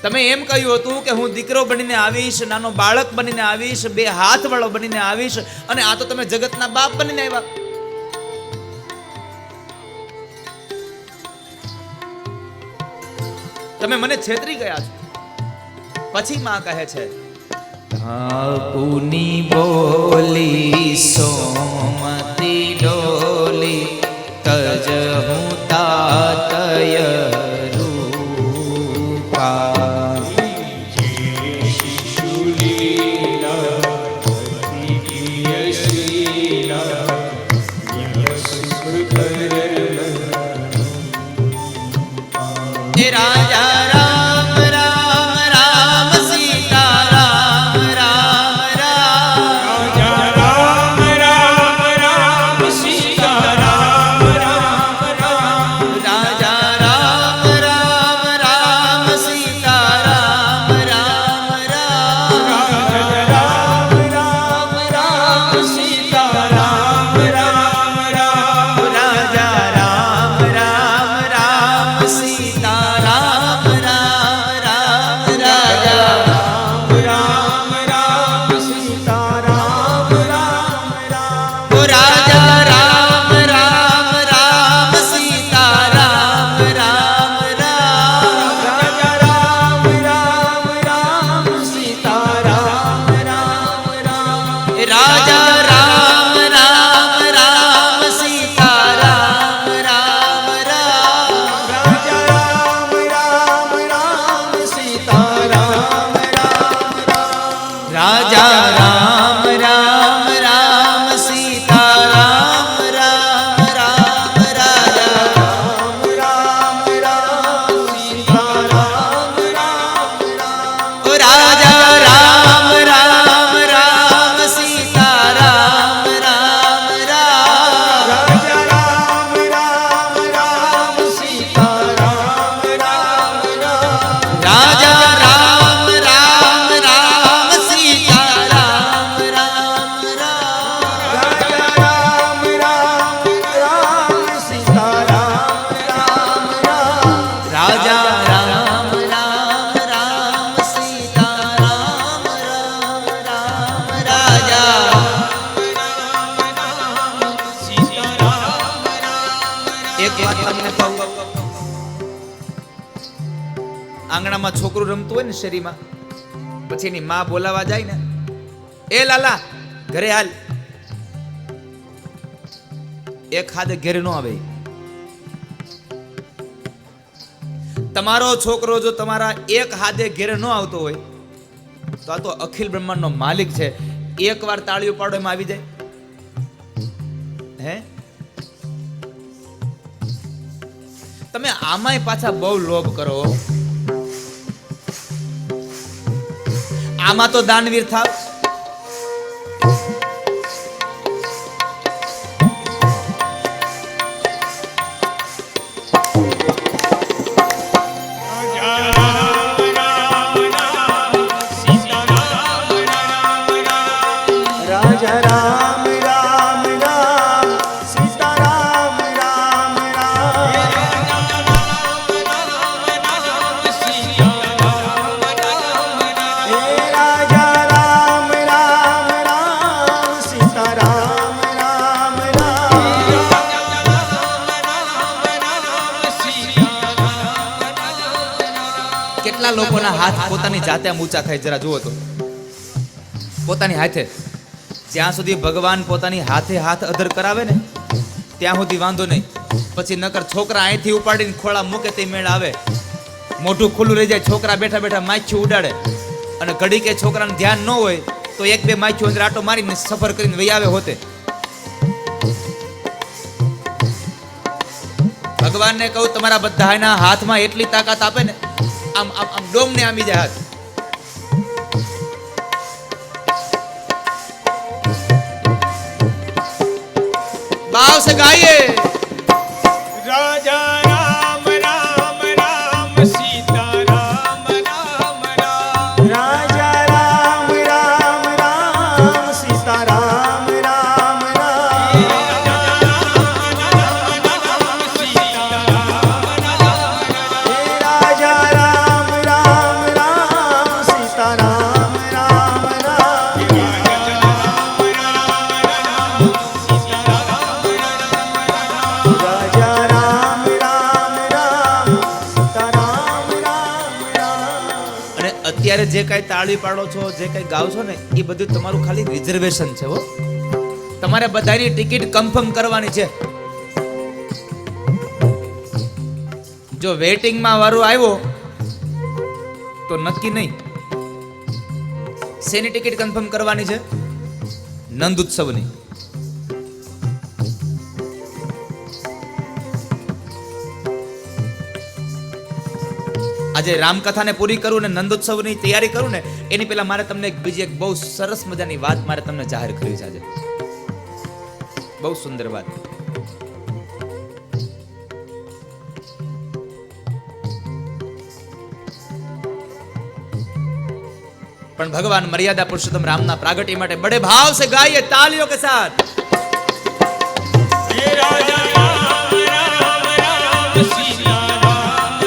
Speaker 2: તમે એમ કહ્યું હતું કે હું દીકરો બનીને આવીશ, નાનો બાળક બનીને આવીશ, બે હાથ વાળો બનીને આવીશ, અને આ તો તમે જગતના બાપ બનીને આવ્યા. તમે મને છેતરી ગયા છો. પછી માં કહે છે,
Speaker 3: ધાકુની બોલી સોમતી ડોલી તજ હું તાતય રૂપા
Speaker 2: એ રાજા રામ રામ રામ સીતા રામ રામ રામ
Speaker 4: રામ રામ રામ સીતા રામ રામ રામ
Speaker 2: રાજા રામ રામ રામ સીતા રામ રામ રામ
Speaker 4: રામ રામ રામ સીતા રામ રામ રામ
Speaker 2: રાજા રામ રામ રામ સીતા રામ રામ રામ રાજા
Speaker 4: રામ રામ સીતા રામ રામ રામ
Speaker 2: ઓ રાજા રામ રામ રામ સીતા રામ રામ રામ
Speaker 4: રાજા રામ રામ રામ સીતા રામ રામ રામ
Speaker 2: એ રાજા રામ રામ રામ સીતા રામ રામ રામ
Speaker 4: રાજા રામ રામ રામ સીતા રામ રામ રામ
Speaker 2: રાજા રામ રામ રામ સીતા રામ રામ રામ રાજા
Speaker 4: રામ રામ રામ સીતા રામ રામ રામ
Speaker 2: ઓ રાજા રામ રામ રામ સીતા રામ રામ રામ
Speaker 4: રાજા રામ રામ રામ સીતા રામ રામ રામ
Speaker 2: રાજા રામ રામ રામ સીતા રામ રામ રામ
Speaker 4: રાજા રામ રામ રામ સીતા રામ રામ રામ
Speaker 2: રાજા રામ રામ રામ સીતા રામ રામ રામ રાજા એક વાત તમને કહું, આંગણામાં છોકરું રમતું હોય ને શેરીમાં, પછી એની માં બોલાવા જાય ને, એ લાલા ઘરે હાલ, એક હાથે ઘેર ન આવે. તમારો છોકરો જો તમારા એક હાથે ઘેરે ન આવતો હોય તો આ તો અખિલ બ્રહ્માંડનો માલિક છે. એક વાર તાળીઓ પાડો એમાં આવી જાય. હે તમે આમાંય પાછા બહુ લોભ કરો. આમાં તો દાનવીર થાવ.
Speaker 4: રાજા રામ રામ રામ સીતા રામ રામ રામ હે રાજા રામ રામ રામ સીતા રામ રામ
Speaker 2: કેટલા લોકોના હાથ પોતાની જાતે આમ ઊંચા થાય, જરા જુઓ તો. પોતાની હાથે, જ્યાં સુધી ભગવાન પોતાની હાથે હાથ અધર કરાવે ને ત્યાં સુધી વાંધો નહીં. પછી નકર છોકરા અહીંથી ઉપાડીને ખોળા મૂકે તે મેળ આવે. મોઢું ખુલ્લું રહી જાય, છોકરા બેઠા બેઠા માછીઓ ઉડાડે, અને ઘડી કે છોકરાને ધ્યાન ન હોય તો એક બે માછીઓ અંદર આટો મારીને સફર કરીને વહી આવે હોતે. ભગવાનને કહું તમારા બધાના હાથમાં એટલી તાકાત આપે ને, આમ આમ આમ ડોમ ને આમી જાય હાથ. भाव से गाइए.
Speaker 4: राजा राम राम राम सीता राम राम राम राजा राम राम राम सीता राम राम राम राजा राम राम राम सीता राम राम राम राजा राम राम राम सीता राम राम राम.
Speaker 2: અને અત્યારે જે કઈ તાળી પાડો છો, જે કઈ ગાવ છો ને, એ બધું તમારું ખાલી રિઝર્વેશન છે હો. તમારે બધાની ટિકિટ કન્ફર્મ કરવાની છે. જો વેટિંગમાં વારો આવ્યો તો નક્કી નહીં. શેની ટિકિટ કન્ફર્મ કરવાની છે? નંદ ઉત્સવની. આજે રામકથાને પૂરી કરું ને નંદોત્સવની તૈયારી કરું ને, એની પહેલા મારે તમને બીજી એક બહુ સરસ મજાની વાત મારે તમને જાહેર કરવી છે. આજે બહુ સુંદર વાત. પણ ભગવાન મર્યાદા પુરુષોત્તમ રામના પ્રાગટ્ય માટે બड़े भाव से गाइए तालियों के साथ.
Speaker 4: राजा राम राम राम सीता राम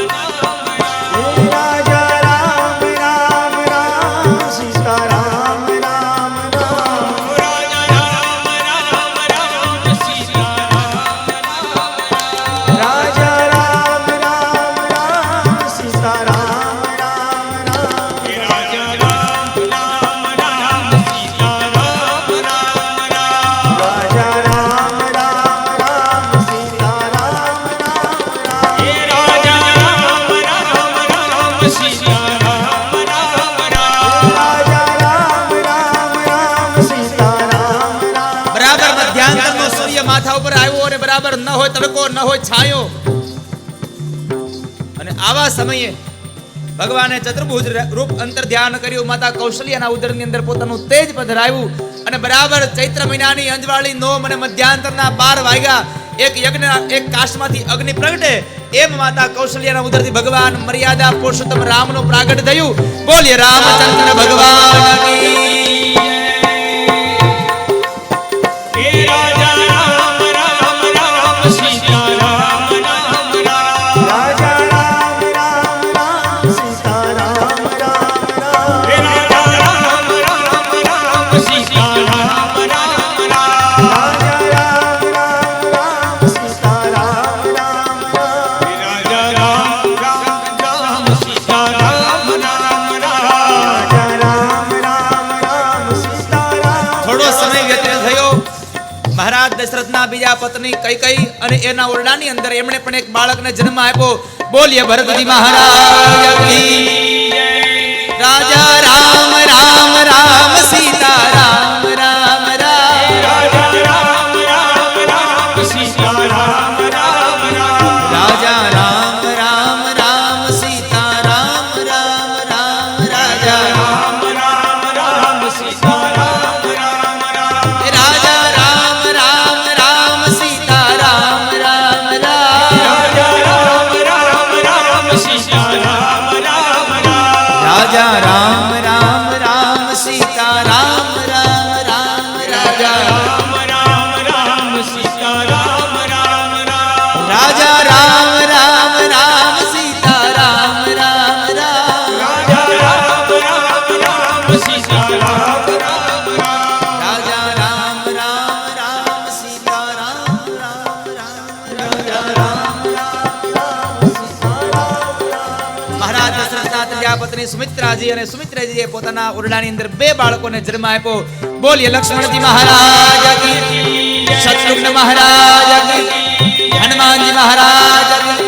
Speaker 4: राजा राम राम राम सीता राम राम राम राजा राम राम राम सीता राम राम राजा राम राम राम सीता राम राम राम राजा राम राम राम सीता राम राम राम राजा राम राम राम सीता राम राम राम राजा राम राम राम सीता राम राम राम राजा राम राम राम सीता राम राम.
Speaker 2: બરાબર મધ્યાંતરનો સૂર્ય માથા ઉપર આવ્યો અને બરાબર ન હોય તડકો ન હોય છાયો, અને આવા સમયે ભગવાને ચતુર્ભુજ રૂપ અંતર ધ્યાન કર્યું. માતા કૌશલ્યાના ઉદરની અંદર પોતાનું તેજ પધરાવ્યું અને બરાબર ચૈત્ર મહિનાની અંજવાળી નોમ અને મધ્યાંતરના 12 વાગ્યા એક યજ્ઞ એક કાશમાંથી અગ્નિ પ્રગટે, એમ માતા કૌશલ્યાના ઉદરથી ભગવાન મર્યાદા પુરુષોત્તમ રામનું પ્રાગટ થયું. બોલીએ રામચંદ્ર ભગવાન કી.
Speaker 4: राजा राम राम राम सीता राम राम राम राजा राम राम राम सीता राम राम राम राजा राम राम राम सीता राम राम राम राजा राम राम राम सीता राम राम राम राजा राम राम राम सीता राम राम राम राजा राम राम राम सीता राम.
Speaker 2: થોડો સમય વ્યતીત થયો. મહારાજ દશરથના બીજા પત્ની કૈકેયી અને એના ઓરડાની અંદર એમણે પણ એક બાળકને જન્મ આપ્યો. બોલીએ ભરતજી મહારાજ કી. રાજા રામ રામ રામ સીતા રામ રામ રામ
Speaker 4: राजा राम राम राम सीता राम राम राम
Speaker 2: રાજા રામ રામ રામ સીતા રામ રામ રામ રાજા
Speaker 4: राम राम राम सीता राम राम राम
Speaker 2: રાજા રામ રામ રામ સીતા રામ રામ રામ
Speaker 4: राजा राम राम राम सीता राम राम राम
Speaker 2: राजा राम राम राम सीता राम राम राम राजा
Speaker 4: राम राम राम सीता राम राम राम
Speaker 2: राजा राम राम राम सीता राम राम राम
Speaker 4: राजा राम राम राम सीता राम राम राम
Speaker 2: राजा राम राम राम सीता राम राम राम राजा राम મહારાજ દશરથના ત્રીજા પત્ની સુમિત્રાજી અને સુમિત્રાજીએ પોતાના ઓરડાની અંદર 2 બાળકોને જન્મ આપ્યો. બોલીએ લક્ષ્મણજી મહારાજ કી, શત્રુઘ્ન મહારાજ કી, હનુમાનજી મહારાજ કી,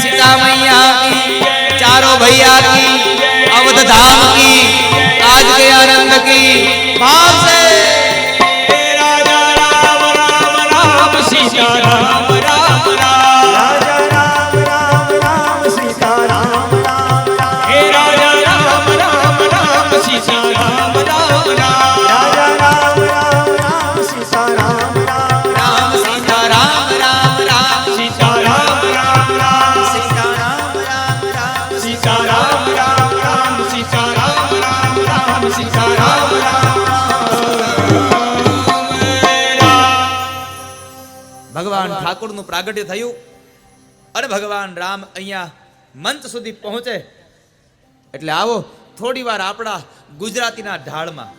Speaker 2: सीता मैया की, चारों भैया की, अवध धाम की, आज के आनंद की. भाव से
Speaker 4: राजा राम राम राम सीता राम राम राम राजा राम
Speaker 2: ઠાકોરનું પ્રાગટ્ય થયું અને ભગવાન રામ અહીંયા મંચ સુધી પહોંચે એટલે આવો થોડી વાર આપણા ગુજરાતીના ઢાળમાં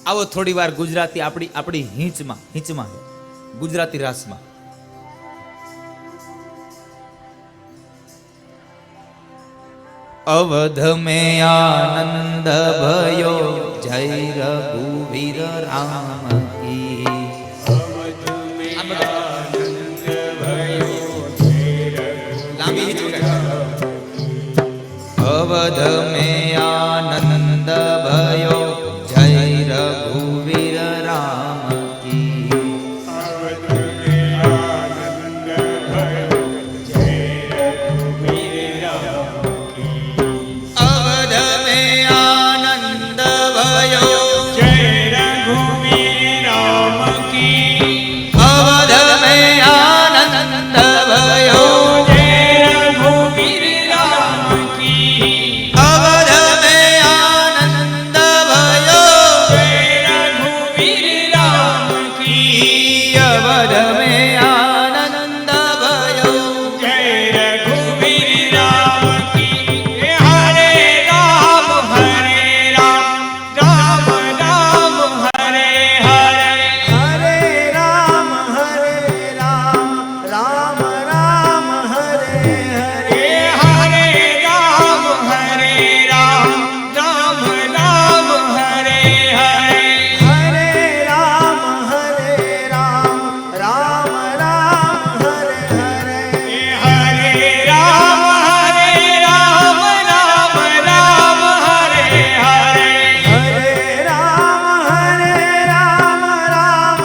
Speaker 2: આવો થોડી વાર ગુજરાતી આપણી હિંચમાં ગુજરાતી રાસમાં
Speaker 3: અવધ में आनंद भयो जय रघुवीर राम की अवध में आनंद भयो जय रघुवीर राम की अवध में आनंद भयो
Speaker 4: जय रघुवीर राम की
Speaker 3: अवध में आनंद भयो
Speaker 4: जय रघुवीर राम की
Speaker 3: अवध में आनंद भयो
Speaker 4: जय रघुवीर राम की
Speaker 3: अवध में आनंद भयो
Speaker 4: जय रघुवीर राम की हरे राम राम राम हरे हरे
Speaker 5: हरे राम राम राम हरे हरे
Speaker 4: हरे राम राम राम हरे हरे
Speaker 5: हरे राम राम राम हरे हरे
Speaker 4: हरे राम राम राम हरे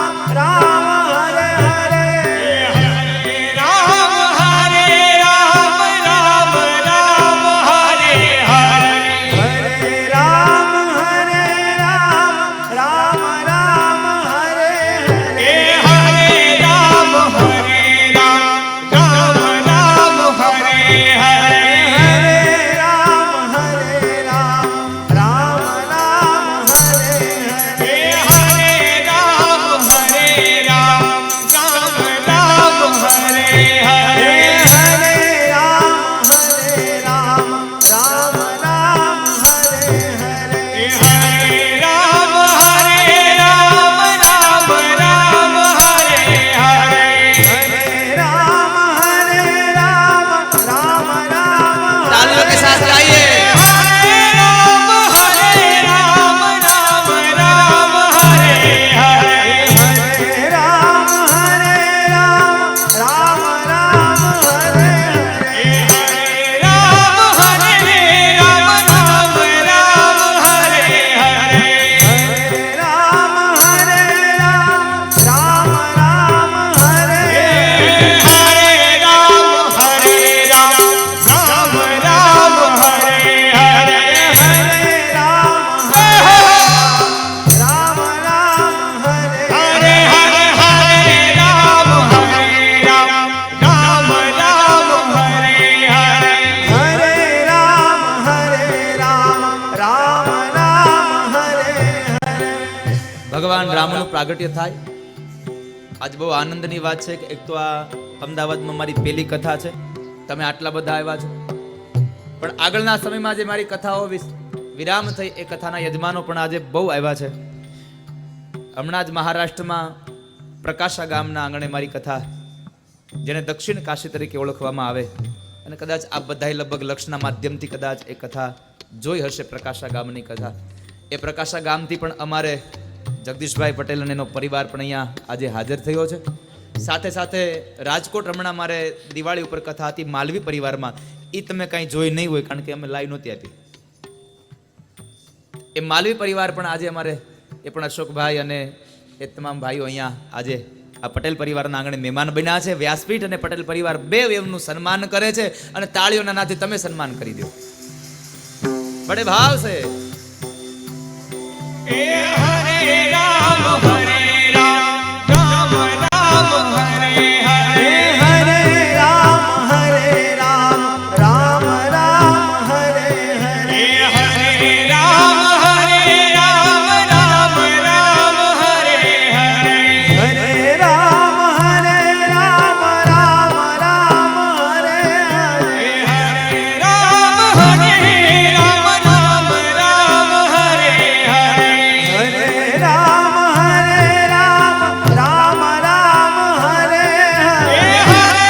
Speaker 4: हरे
Speaker 5: हरे राम राम राम हरे हरे
Speaker 4: हरे राम राम राम हरे हरे
Speaker 5: हरे राम राम राम हरे हरे
Speaker 4: हरे राम राम हरे हरे
Speaker 5: हरे राम राम हरे हरे
Speaker 4: हरे राम राम हरे हरे
Speaker 5: हरे राम राम हरे हरे
Speaker 4: हरे राम राम हरे हरे
Speaker 5: हरे राम राम
Speaker 2: तालियों के साथ गाइए
Speaker 4: हरे राम राम हरे हरे
Speaker 5: हरे राम राम हरे हरे
Speaker 4: हरे राम राम हरे हरे
Speaker 5: हरे राम राम हरे
Speaker 4: हरे राम राम हरे हरे
Speaker 5: हरे राम हरे
Speaker 4: हरे हरे राम हरे हरे
Speaker 5: हरे राम राम हरे हरे
Speaker 2: ભગવાન રામનું પ્રાગટ્ય થાય આજ બહુ આનંદની વાત છે કે એક તો આ અમદાવાદમાં મારી પહેલી કથા છે તમે આટલા બધા આવ્યા છો પણ આગળના સમયમાં જે મારી કથાઓ વિરામ થઈ એ કથાના યજમાનો પણ આજે બહુ આવ્યા છે હમણાં જ મહારાષ્ટ્રમાં પ્રકાશા ગામના આંગણે મારી કથા જેને દક્ષિણ કાશી તરીકે ઓળખવામાં આવે અને કદાચ આ બધાય લગભગ લક્ષના માધ્યમથી કદાચ એ કથા જોઈ હશે પ્રકાશા ગામની કથા એ પ્રકાશા ગામથી પણ અમારે જગદીશભાઈ પટેલ અને એનો પરિવાર પણ અહીંયા આજે હાજર થયો છે સાથે સાથે રાજકોટ હમણાં મારે દિવાળી ઉપર કથા હતી માલવી પરિવારમાં એ તમે કાંઈ જોઈ નહીં હોય કારણ કે અમે લાઈવ નહોતી આપી એ માલવી પરિવાર પણ આજે અમારે એ પણ અશોકભાઈ અને એ તમામ ભાઈઓ અહીંયા આજે આ પટેલ પરિવારના આંગણે મહેમાન બન્યા છે વ્યાસપીઠ અને પટેલ પરિવાર બે એમનું સન્માન કરે છે અને તાળીઓના નાથી તમે સન્માન કરી દો બડે ભાવ છે
Speaker 4: એ હરે રામ હરે રામ રામ રામ હરે હરે
Speaker 5: હરે રામ રામ રામ હરે હરે
Speaker 4: એ હરે રામ રામ રામ હરે હરે
Speaker 5: હરે રામ રામ રામ હરે હરે
Speaker 4: એ હરે રામ રામ રામ હરે હરે
Speaker 5: હરે રામ રામ રામ હરે
Speaker 4: એ
Speaker 5: હરે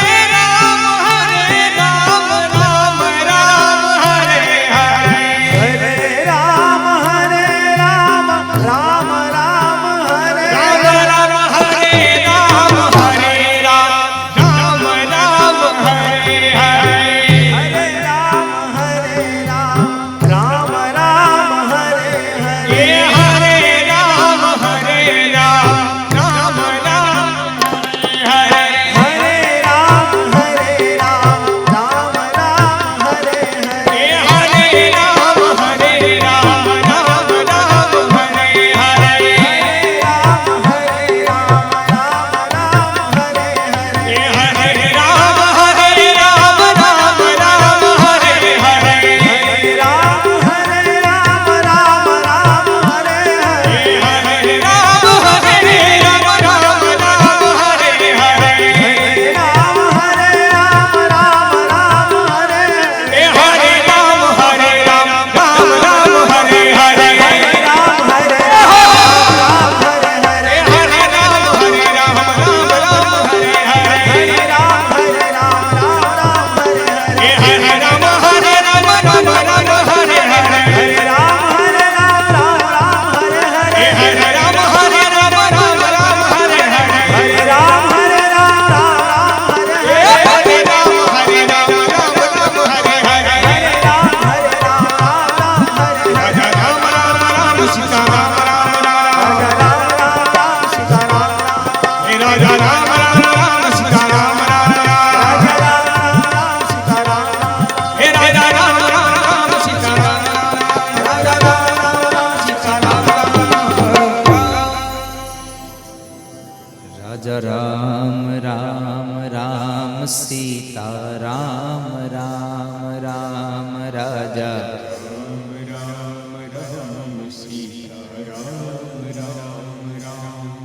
Speaker 4: હરે રામ રામ રામ હરે હરે
Speaker 5: હરે રામ રામ રામ હરે
Speaker 4: રામ રામ હરે રામ હરે રામ રામ રામ હરે હરે
Speaker 5: હરે રામ રામ રામ હરે
Speaker 4: એ
Speaker 5: હરે
Speaker 4: હરે રામ રામ રામ હરે હરે
Speaker 5: હરે રામ રામ રામ હરે હરે
Speaker 4: એ હરે રામ રામ રામ હરે હરે એ હરે રામ રામ રામ હરે હરે એ હરે રામ રામ રામ હરે હરે એ હરે રામ રામ હરે હરે એ હરે રામ રામ હરે હરે એ હરે રામ રામ હરે હરે એ હરે રામ રાજા રામ રામ સીતા રામ એ રાજા રામ રામ સીતા રામ એ રાજા રામ રામ સીતા
Speaker 2: રાજા રામ રામ રામ સીતા રામ રામ રામ રાજા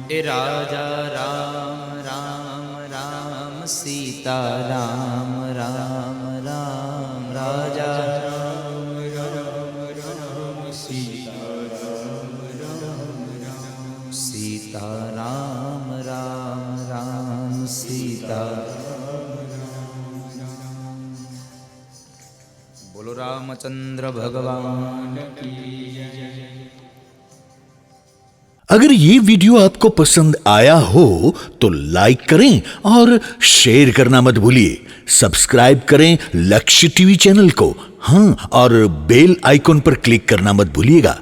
Speaker 2: એ રાજા રામ રામ રામ સીતા રામ રામ રામ રાજા સીતા રામ રામ રામ સીતા બોલો रामचंद्र भगवान
Speaker 1: अगर ये वीडियो आपको पसंद आया हो तो लाइक करें और शेयर करना मत भूलिए। सब्सक्राइब करें लक्ष्य टीवी चैनल को, हाँ, और बेल आइकॉन पर क्लिक करना मत भूलिएगा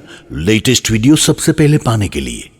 Speaker 1: लेटेस्ट वीडियो सबसे पहले पाने के लिए।